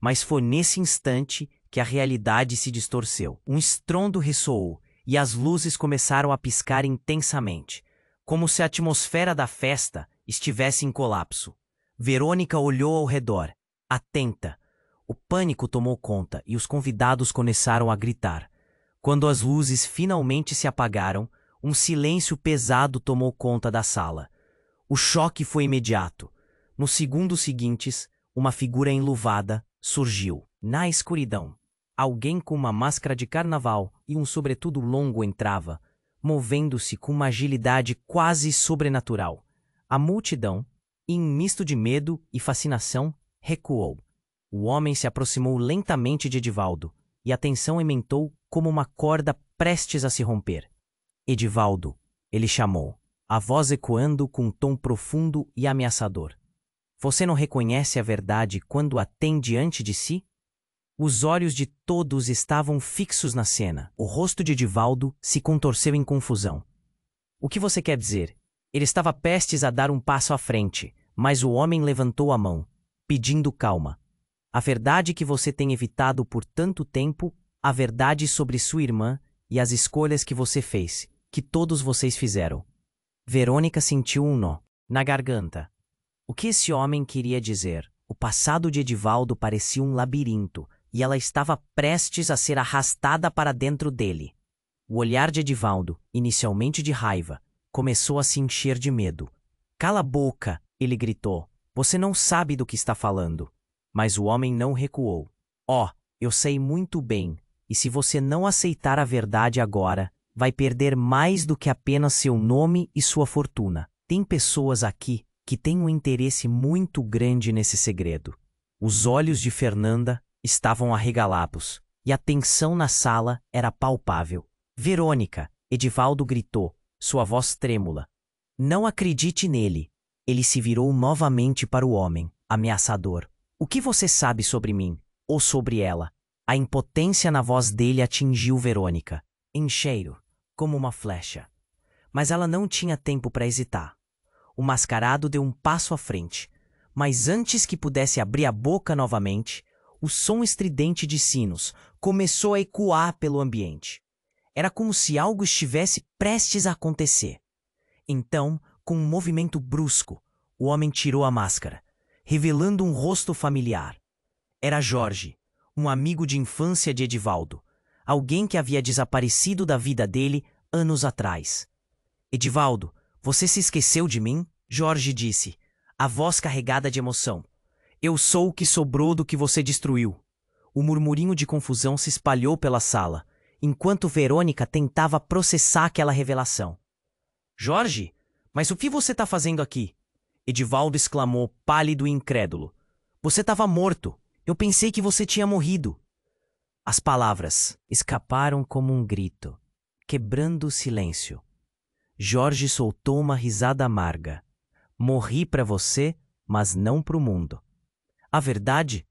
mas foi nesse instante que a realidade se distorceu. Um estrondo ressoou e as luzes começaram a piscar intensamente, como se a atmosfera da festa estivesse em colapso. Verônica olhou ao redor, atenta. O pânico tomou conta e os convidados começaram a gritar. Quando as luzes finalmente se apagaram, um silêncio pesado tomou conta da sala. O choque foi imediato. Nos segundos seguintes, uma figura enluvada surgiu. Na escuridão, alguém com uma máscara de carnaval e um sobretudo longo entrava, movendo-se com uma agilidade quase sobrenatural. A multidão, em um misto de medo e fascinação, recuou. O homem se aproximou lentamente de Edivaldo, e a tensão aumentou como uma corda prestes a se romper. "Edivaldo", ele chamou. a voz ecoando com um tom profundo e ameaçador. Você não reconhece a verdade quando a tem diante de si? Os olhos de todos estavam fixos na cena. O rosto de Edivaldo se contorceu em confusão. O que você quer dizer? Ele estava prestes a dar um passo à frente, mas o homem levantou a mão, pedindo calma. A verdade que você tem evitado por tanto tempo, a verdade sobre sua irmã e as escolhas que você fez, que todos vocês fizeram. Verônica sentiu um nó na garganta. O que esse homem queria dizer? O passado de Edivaldo parecia um labirinto, e ela estava prestes a ser arrastada para dentro dele. O olhar de Edivaldo, inicialmente de raiva, começou a se encher de medo. Cala a boca, ele gritou. Você não sabe do que está falando. Mas o homem não recuou. Eu sei muito bem, e se você não aceitar a verdade agora, vai perder mais do que apenas seu nome e sua fortuna. Tem pessoas aqui que têm um interesse muito grande nesse segredo. Os olhos de Fernanda estavam arregalados, e a tensão na sala era palpável. Verônica, Edivaldo gritou, sua voz trêmula. Não acredite nele. Ele se virou novamente para o homem, ameaçador. O que você sabe sobre mim, ou sobre ela? A impotência na voz dele atingiu Verônica, em cheio, como uma flecha. Mas ela não tinha tempo para hesitar. O mascarado deu um passo à frente, mas antes que pudesse abrir a boca novamente, o som estridente de sinos começou a ecoar pelo ambiente. Era como se algo estivesse prestes a acontecer. Então, com um movimento brusco, o homem tirou a máscara, revelando um rosto familiar. Era Jorge, um amigo de infância de Edivaldo, alguém que havia desaparecido da vida dele anos atrás. Edivaldo, você se esqueceu de mim? Jorge disse, a voz carregada de emoção. Eu sou o que sobrou do que você destruiu. O murmurinho de confusão se espalhou pela sala, enquanto Verônica tentava processar aquela revelação. Jorge, mas o que você está fazendo aqui? Edivaldo exclamou, pálido e incrédulo. Você estava morto. Eu pensei que você tinha morrido. As palavras escaparam como um grito, quebrando o silêncio. Jorge soltou uma risada amarga. Morri para você, mas não para o mundo. A verdade?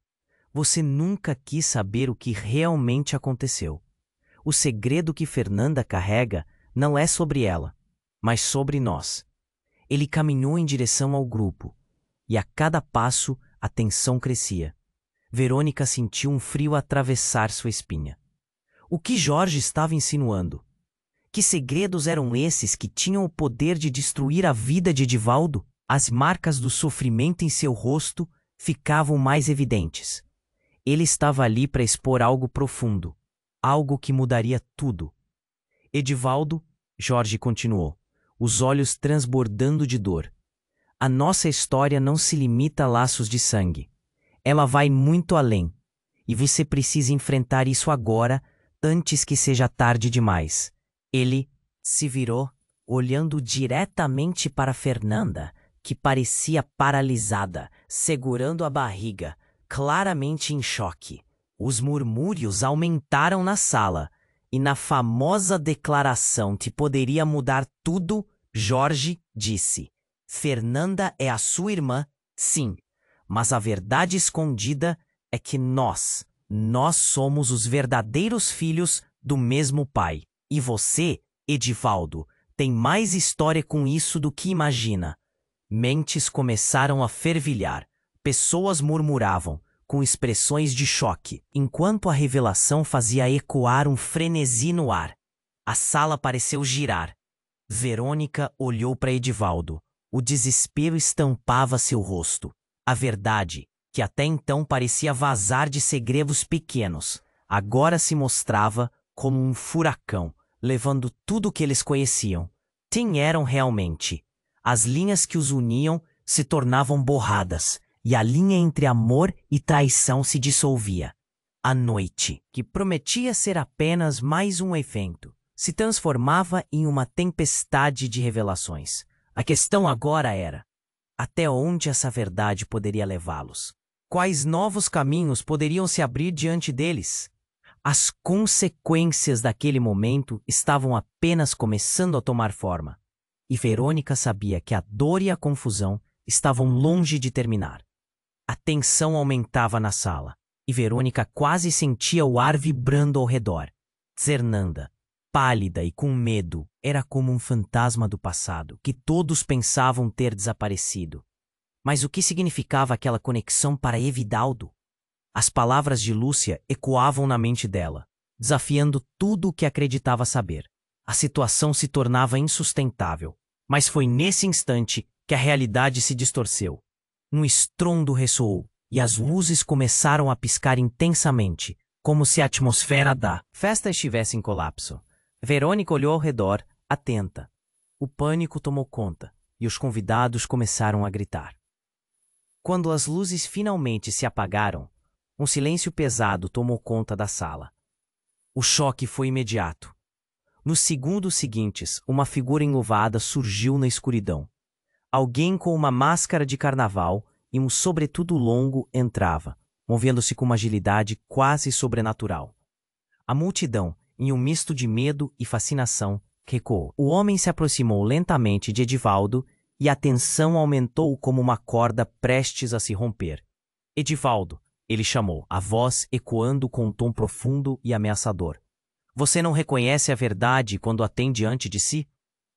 Você nunca quis saber o que realmente aconteceu. O segredo que Fernanda carrega não é sobre ela, mas sobre nós. Ele caminhou em direção ao grupo, e a cada passo a tensão crescia. Verônica sentiu um frio atravessar sua espinha. O que Jorge estava insinuando? Que segredos eram esses que tinham o poder de destruir a vida de Edivaldo? As marcas do sofrimento em seu rosto ficavam mais evidentes. Ele estava ali para expor algo profundo, algo que mudaria tudo. Edivaldo, Jorge continuou, os olhos transbordando de dor. A nossa história não se limita a laços de sangue. Ela vai muito além. E você precisa enfrentar isso agora, antes que seja tarde demais. Ele se virou, olhando diretamente para Fernanda, que parecia paralisada, segurando a barriga, claramente em choque. Os murmúrios aumentaram na sala, e na famosa declaração que poderia mudar tudo, Jorge disse: Fernanda é a sua irmã, sim, mas a verdade escondida é que nós somos os verdadeiros filhos do mesmo pai. E você, Edivaldo, tem mais história com isso do que imagina. Mentes começaram a fervilhar. Pessoas murmuravam, com expressões de choque, enquanto a revelação fazia ecoar um frenesi no ar. A sala pareceu girar. Verônica olhou para Edivaldo. O desespero estampava seu rosto. A verdade, que até então parecia vazar de segredos pequenos, agora se mostrava como um furacão, levando tudo o que eles conheciam. Quem eram realmente? As linhas que os uniam se tornavam borradas, e a linha entre amor e traição se dissolvia. A noite, que prometia ser apenas mais um evento, se transformava em uma tempestade de revelações. A questão agora era: até onde essa verdade poderia levá-los? Quais novos caminhos poderiam se abrir diante deles? As consequências daquele momento estavam apenas começando a tomar forma. e Verônica sabia que a dor e a confusão estavam longe de terminar. A tensão aumentava na sala, e Verônica quase sentia o ar vibrando ao redor. Fernanda, pálida e com medo, era como um fantasma do passado, que todos pensavam ter desaparecido. Mas o que significava aquela conexão para Evidaldo? As palavras de Lúcia ecoavam na mente dela, desafiando tudo o que acreditava saber. A situação se tornava insustentável, mas foi nesse instante que a realidade se distorceu. Um estrondo ressoou, e as luzes começaram a piscar intensamente, como se a atmosfera da festa estivesse em colapso. Verônica olhou ao redor, atenta. O pânico tomou conta, e os convidados começaram a gritar. Quando as luzes finalmente se apagaram, um silêncio pesado tomou conta da sala. O choque foi imediato. Nos segundos seguintes, uma figura enluvada surgiu na escuridão. Alguém com uma máscara de carnaval e um sobretudo longo entrava, movendo-se com uma agilidade quase sobrenatural. A multidão, em um misto de medo e fascinação, recuou. O homem se aproximou lentamente de Edivaldo e a tensão aumentou como uma corda prestes a se romper. Edivaldo, ele chamou, a voz ecoando com um tom profundo e ameaçador. Você não reconhece a verdade quando a tem diante de si?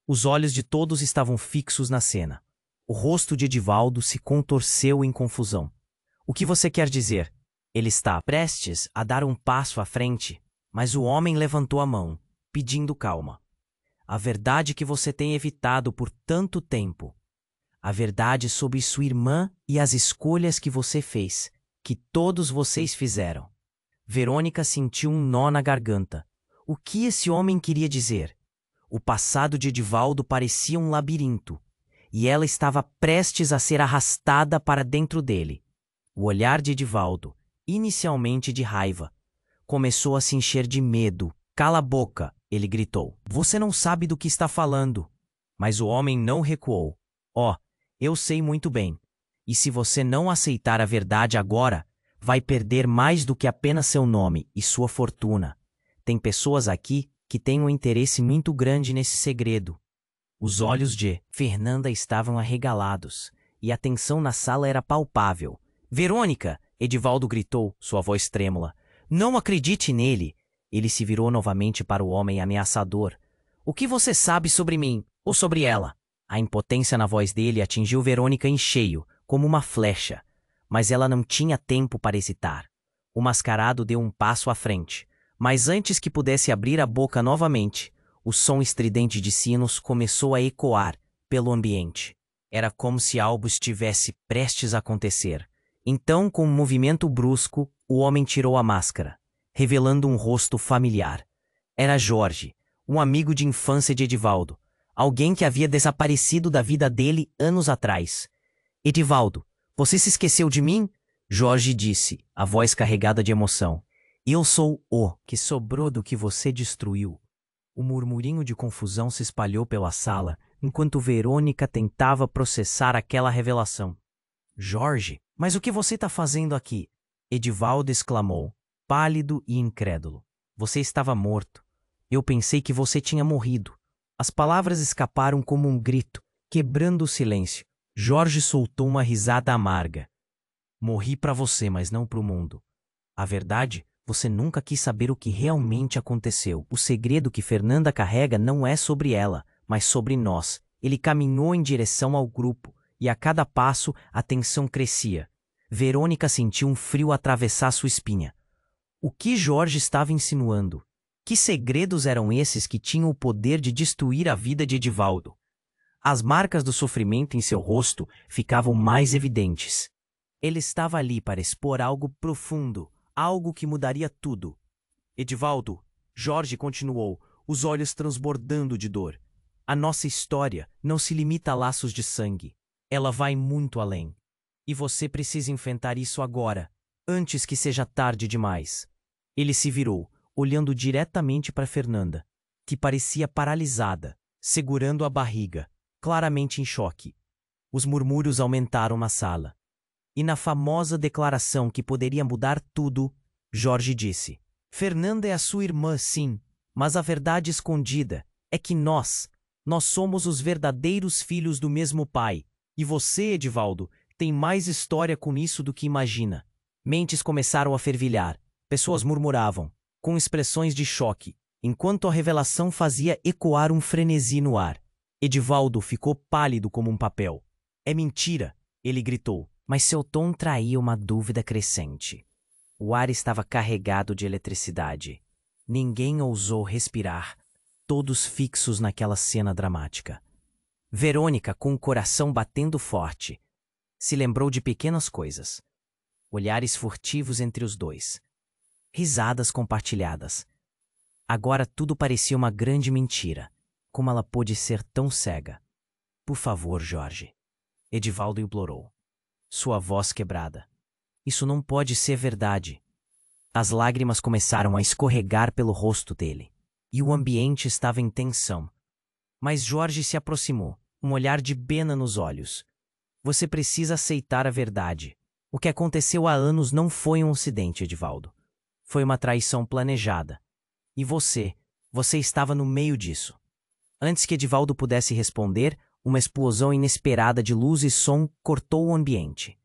Os olhos de todos estavam fixos na cena. O rosto de Edivaldo se contorceu em confusão. O que você quer dizer? Ele está prestes a dar um passo à frente, mas o homem levantou a mão, pedindo calma. A verdade que você tem evitado por tanto tempo. A verdade sobre sua irmã e as escolhas que você fez, que todos vocês fizeram. Verônica sentiu um nó na garganta. O que esse homem queria dizer? O passado de Edivaldo parecia um labirinto, e ela estava prestes a ser arrastada para dentro dele. O olhar de Edivaldo, inicialmente de raiva, começou a se encher de medo. Cala a boca, ele gritou. Você não sabe do que está falando. Mas o homem não recuou. Oh, eu sei muito bem. E se você não aceitar a verdade agora, vai perder mais do que apenas seu nome e sua fortuna. Tem pessoas aqui que têm um interesse muito grande nesse segredo. Os olhos de Fernanda estavam arregalados, e a tensão na sala era palpável. Verônica! Edivaldo gritou, sua voz trêmula. Não acredite nele! Ele se virou novamente para o homem ameaçador. O que você sabe sobre mim, ou sobre ela? A impotência na voz dele atingiu Verônica em cheio, como uma flecha. Mas ela não tinha tempo para hesitar. O mascarado deu um passo à frente. Mas antes que pudesse abrir a boca novamente, o som estridente de sinos começou a ecoar pelo ambiente. Era como se algo estivesse prestes a acontecer. Então, com um movimento brusco, o homem tirou a máscara, revelando um rosto familiar. Era Jorge, um amigo de infância de Edivaldo, alguém que havia desaparecido da vida dele anos atrás. Edivaldo, você se esqueceu de mim? Jorge disse, a voz carregada de emoção. Eu sou o que sobrou do que você destruiu. O murmurinho de confusão se espalhou pela sala, enquanto Verônica tentava processar aquela revelação. Jorge, mas o que você está fazendo aqui? Edivaldo exclamou, pálido e incrédulo. Você estava morto. Eu pensei que você tinha morrido. As palavras escaparam como um grito, quebrando o silêncio. Jorge soltou uma risada amarga. Morri para você, mas não para o mundo. A verdade, você nunca quis saber o que realmente aconteceu. O segredo que Fernanda carrega não é sobre ela, mas sobre nós. Ele caminhou em direção ao grupo, e a cada passo a tensão crescia. Verônica sentiu um frio atravessar sua espinha. O que Jorge estava insinuando? Que segredos eram esses que tinham o poder de destruir a vida de Edivaldo? As marcas do sofrimento em seu rosto ficavam mais evidentes. Ele estava ali para expor algo profundo, algo que mudaria tudo. Edivaldo, Jorge continuou, os olhos transbordando de dor. A nossa história não se limita a laços de sangue. Ela vai muito além. E você precisa enfrentar isso agora, antes que seja tarde demais. Ele se virou, olhando diretamente para Fernanda, que parecia paralisada, segurando a barriga, claramente em choque. Os murmúrios aumentaram na sala. E na famosa declaração que poderia mudar tudo, Jorge disse: Fernanda é a sua irmã, sim, mas a verdade escondida é que nós, Nós somos os verdadeiros filhos do mesmo pai. E você, Edivaldo, tem mais história com isso do que imagina. Mentes começaram a fervilhar. Pessoas murmuravam, com expressões de choque, enquanto a revelação fazia ecoar um frenesi no ar. Edivaldo ficou pálido como um papel. É mentira, ele gritou, mas seu tom traía uma dúvida crescente. O ar estava carregado de eletricidade. Ninguém ousou respirar, todos fixos naquela cena dramática. Verônica, com o coração batendo forte, se lembrou de pequenas coisas. Olhares furtivos entre os dois. Risadas compartilhadas. Agora tudo parecia uma grande mentira. Como ela pôde ser tão cega? Por favor, Jorge. Edivaldo implorou. Sua voz quebrada. Isso não pode ser verdade. As lágrimas começaram a escorregar pelo rosto dele. E o ambiente estava em tensão. Mas Jorge se aproximou, um olhar de pena nos olhos. Você precisa aceitar a verdade. O que aconteceu há anos não foi um acidente, Edivaldo. Foi uma traição planejada. E você estava no meio disso. Antes que Edivaldo pudesse responder, uma explosão inesperada de luz e som cortou o ambiente.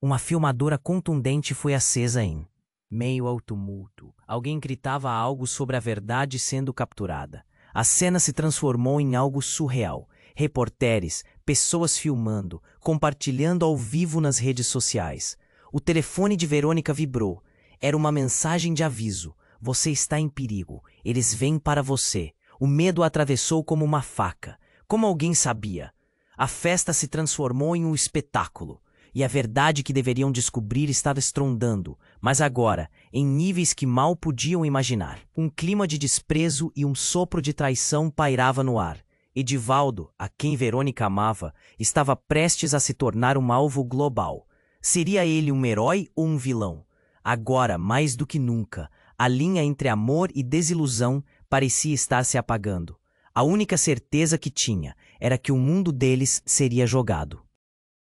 Uma filmadora contundente foi acesa em meio ao tumulto. Alguém gritava algo sobre a verdade sendo capturada. A cena se transformou em algo surreal. Repórteres, pessoas filmando, compartilhando ao vivo nas redes sociais. O telefone de Verônica vibrou. Era uma mensagem de aviso. Você está em perigo. Eles vêm para você. O medo a atravessou como uma faca. Como alguém sabia. A festa se transformou em um espetáculo. E a verdade que deveriam descobrir estava estrondando, mas agora, em níveis que mal podiam imaginar. Um clima de desprezo e um sopro de traição pairava no ar. Edivaldo, a quem Verônica amava, estava prestes a se tornar um alvo global. Seria ele um herói ou um vilão? Agora, mais do que nunca, a linha entre amor e desilusão parecia estar se apagando. A única certeza que tinha era que o mundo deles seria jogado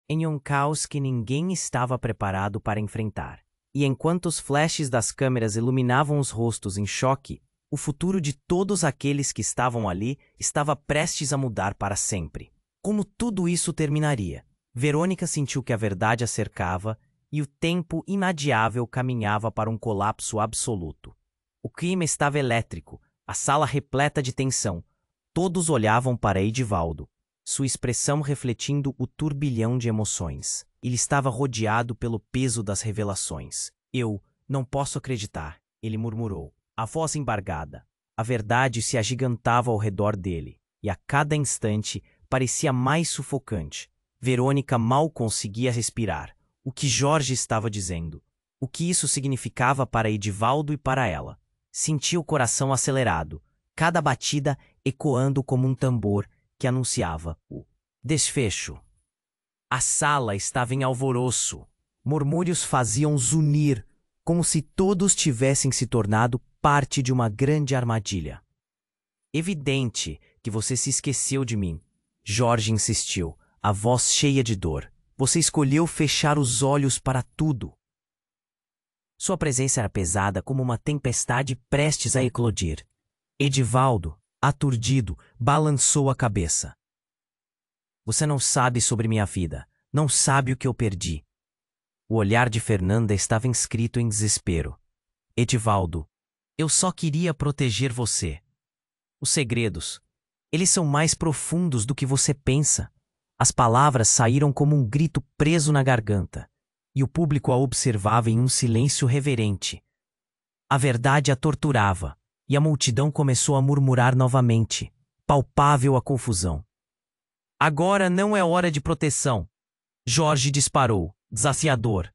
em um caos que ninguém estava preparado para enfrentar. E enquanto os flashes das câmeras iluminavam os rostos em choque, o futuro de todos aqueles que estavam ali estava prestes a mudar para sempre. Como tudo isso terminaria? Verônica sentiu que a verdade a cercava e o tempo inadiável caminhava para um colapso absoluto. O clima estava elétrico, a sala repleta de tensão. Todos olhavam para Edivaldo, sua expressão refletindo o turbilhão de emoções. Ele estava rodeado pelo peso das revelações. Eu não posso acreditar, ele murmurou, a voz embargada. A verdade se agigantava ao redor dele, e a cada instante parecia mais sufocante. Verônica mal conseguia respirar. O que Jorge estava dizendo? O que isso significava para Edivaldo e para ela? Sentia o coração acelerado, cada batida ecoando como um tambor que anunciava o desfecho. A sala estava em alvoroço. Murmúrios faziam zunir, como se todos tivessem se tornado parte de uma grande armadilha. Evidente que você se esqueceu de mim, Jorge insistiu, a voz cheia de dor. Você escolheu fechar os olhos para tudo. Sua presença era pesada como uma tempestade prestes a eclodir. Edivaldo, aturdido, balançou a cabeça. Você não sabe sobre minha vida, não sabe o que eu perdi. O olhar de Fernanda estava inscrito em desespero. Edivaldo, eu só queria proteger você. Os segredos, eles são mais profundos do que você pensa. As palavras saíram como um grito preso na garganta, e o público a observava em um silêncio reverente. A verdade a torturava, e a multidão começou a murmurar novamente, palpável a confusão. Agora não é hora de proteção. Jorge disparou, desafiador.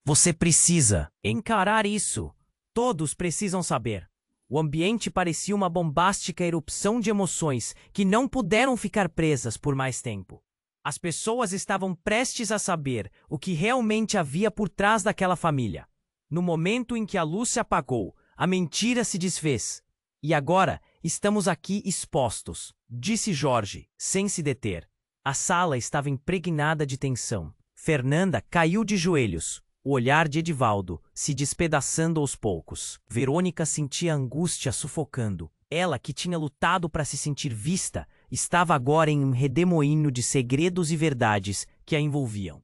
Você precisa encarar isso. Todos precisam saber. O ambiente parecia uma bombástica erupção de emoções que não puderam ficar presas por mais tempo. As pessoas estavam prestes a saber o que realmente havia por trás daquela família. No momento em que a luz se apagou, a mentira se desfez. E agora estamos aqui expostos, disse Jorge, sem se deter. A sala estava impregnada de tensão. Fernanda caiu de joelhos, o olhar de Edivaldo se despedaçando aos poucos. Verônica sentia a angústia sufocando. Ela, que tinha lutado para se sentir vista, estava agora em um redemoinho de segredos e verdades que a envolviam.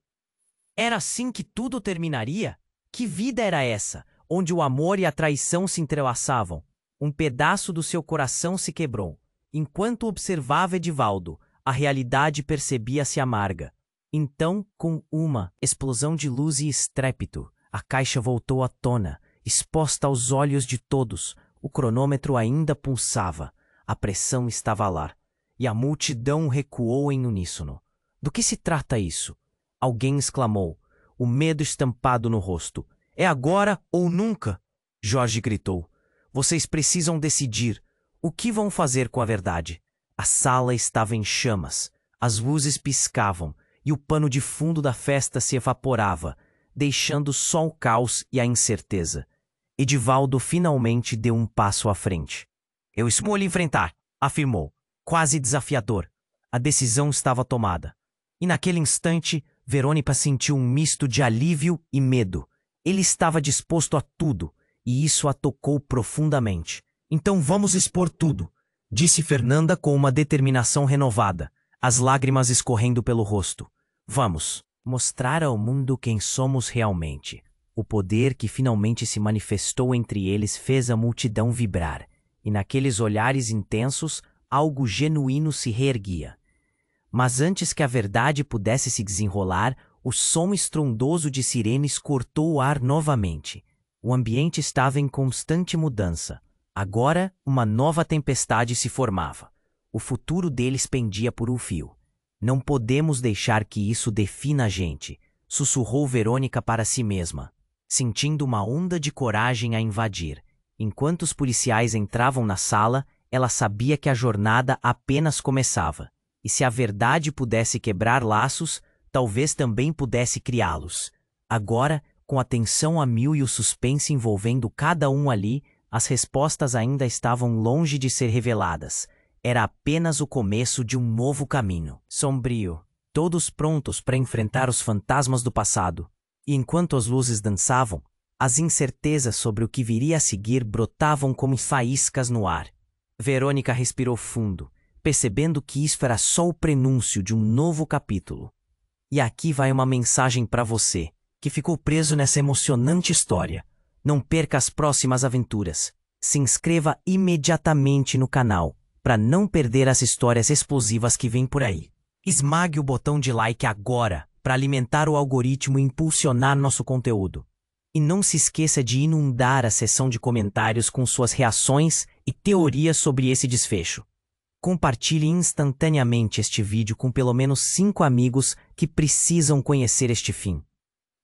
Era assim que tudo terminaria? Que vida era essa, onde o amor e a traição se entrelaçavam? Um pedaço do seu coração se quebrou. Enquanto observava Edivaldo, a realidade percebia-se amarga. Então, com uma explosão de luz e estrépito, a caixa voltou à tona, exposta aos olhos de todos. O cronômetro ainda pulsava, a pressão estava lá, e a multidão recuou em uníssono. Do que se trata isso? Alguém exclamou, o medo estampado no rosto. É agora ou nunca? Jorge gritou. Vocês precisam decidir. O que vão fazer com a verdade? A sala estava em chamas, as luzes piscavam, e o pano de fundo da festa se evaporava, deixando só o caos e a incerteza. Edivaldo finalmente deu um passo à frente. Eu escolho lhe enfrentar, afirmou, quase desafiador. A decisão estava tomada. E naquele instante, Verônica sentiu um misto de alívio e medo. Ele estava disposto a tudo, e isso a tocou profundamente. Então vamos expor tudo, disse Fernanda com uma determinação renovada, as lágrimas escorrendo pelo rosto. Vamos mostrar ao mundo quem somos realmente. O poder que finalmente se manifestou entre eles fez a multidão vibrar, e naqueles olhares intensos, algo genuíno se reerguia. Mas antes que a verdade pudesse se desenrolar, o som estrondoso de sirenes cortou o ar novamente. O ambiente estava em constante mudança. Agora, uma nova tempestade se formava. O futuro deles pendia por um fio. Não podemos deixar que isso defina a gente, sussurrou Verônica para si mesma, sentindo uma onda de coragem a invadir. Enquanto os policiais entravam na sala, ela sabia que a jornada apenas começava. E se a verdade pudesse quebrar laços, talvez também pudesse criá-los. Agora, com a tensão a mil e o suspense envolvendo cada um ali, as respostas ainda estavam longe de ser reveladas. Era apenas o começo de um novo caminho. Sombrio, todos prontos para enfrentar os fantasmas do passado. E enquanto as luzes dançavam, as incertezas sobre o que viria a seguir brotavam como faíscas no ar. Verônica respirou fundo, percebendo que isso era só o prenúncio de um novo capítulo. E aqui vai uma mensagem para você, que ficou preso nessa emocionante história. Não perca as próximas aventuras. Se inscreva imediatamente no canal, para não perder as histórias explosivas que vêm por aí. Esmague o botão de like agora, para alimentar o algoritmo e impulsionar nosso conteúdo. E não se esqueça de inundar a seção de comentários com suas reações e teorias sobre esse desfecho. Compartilhe instantaneamente este vídeo com pelo menos 5 amigos que precisam conhecer este fim.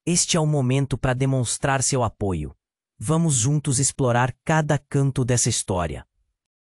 Este é o momento para demonstrar seu apoio. Vamos juntos explorar cada canto dessa história.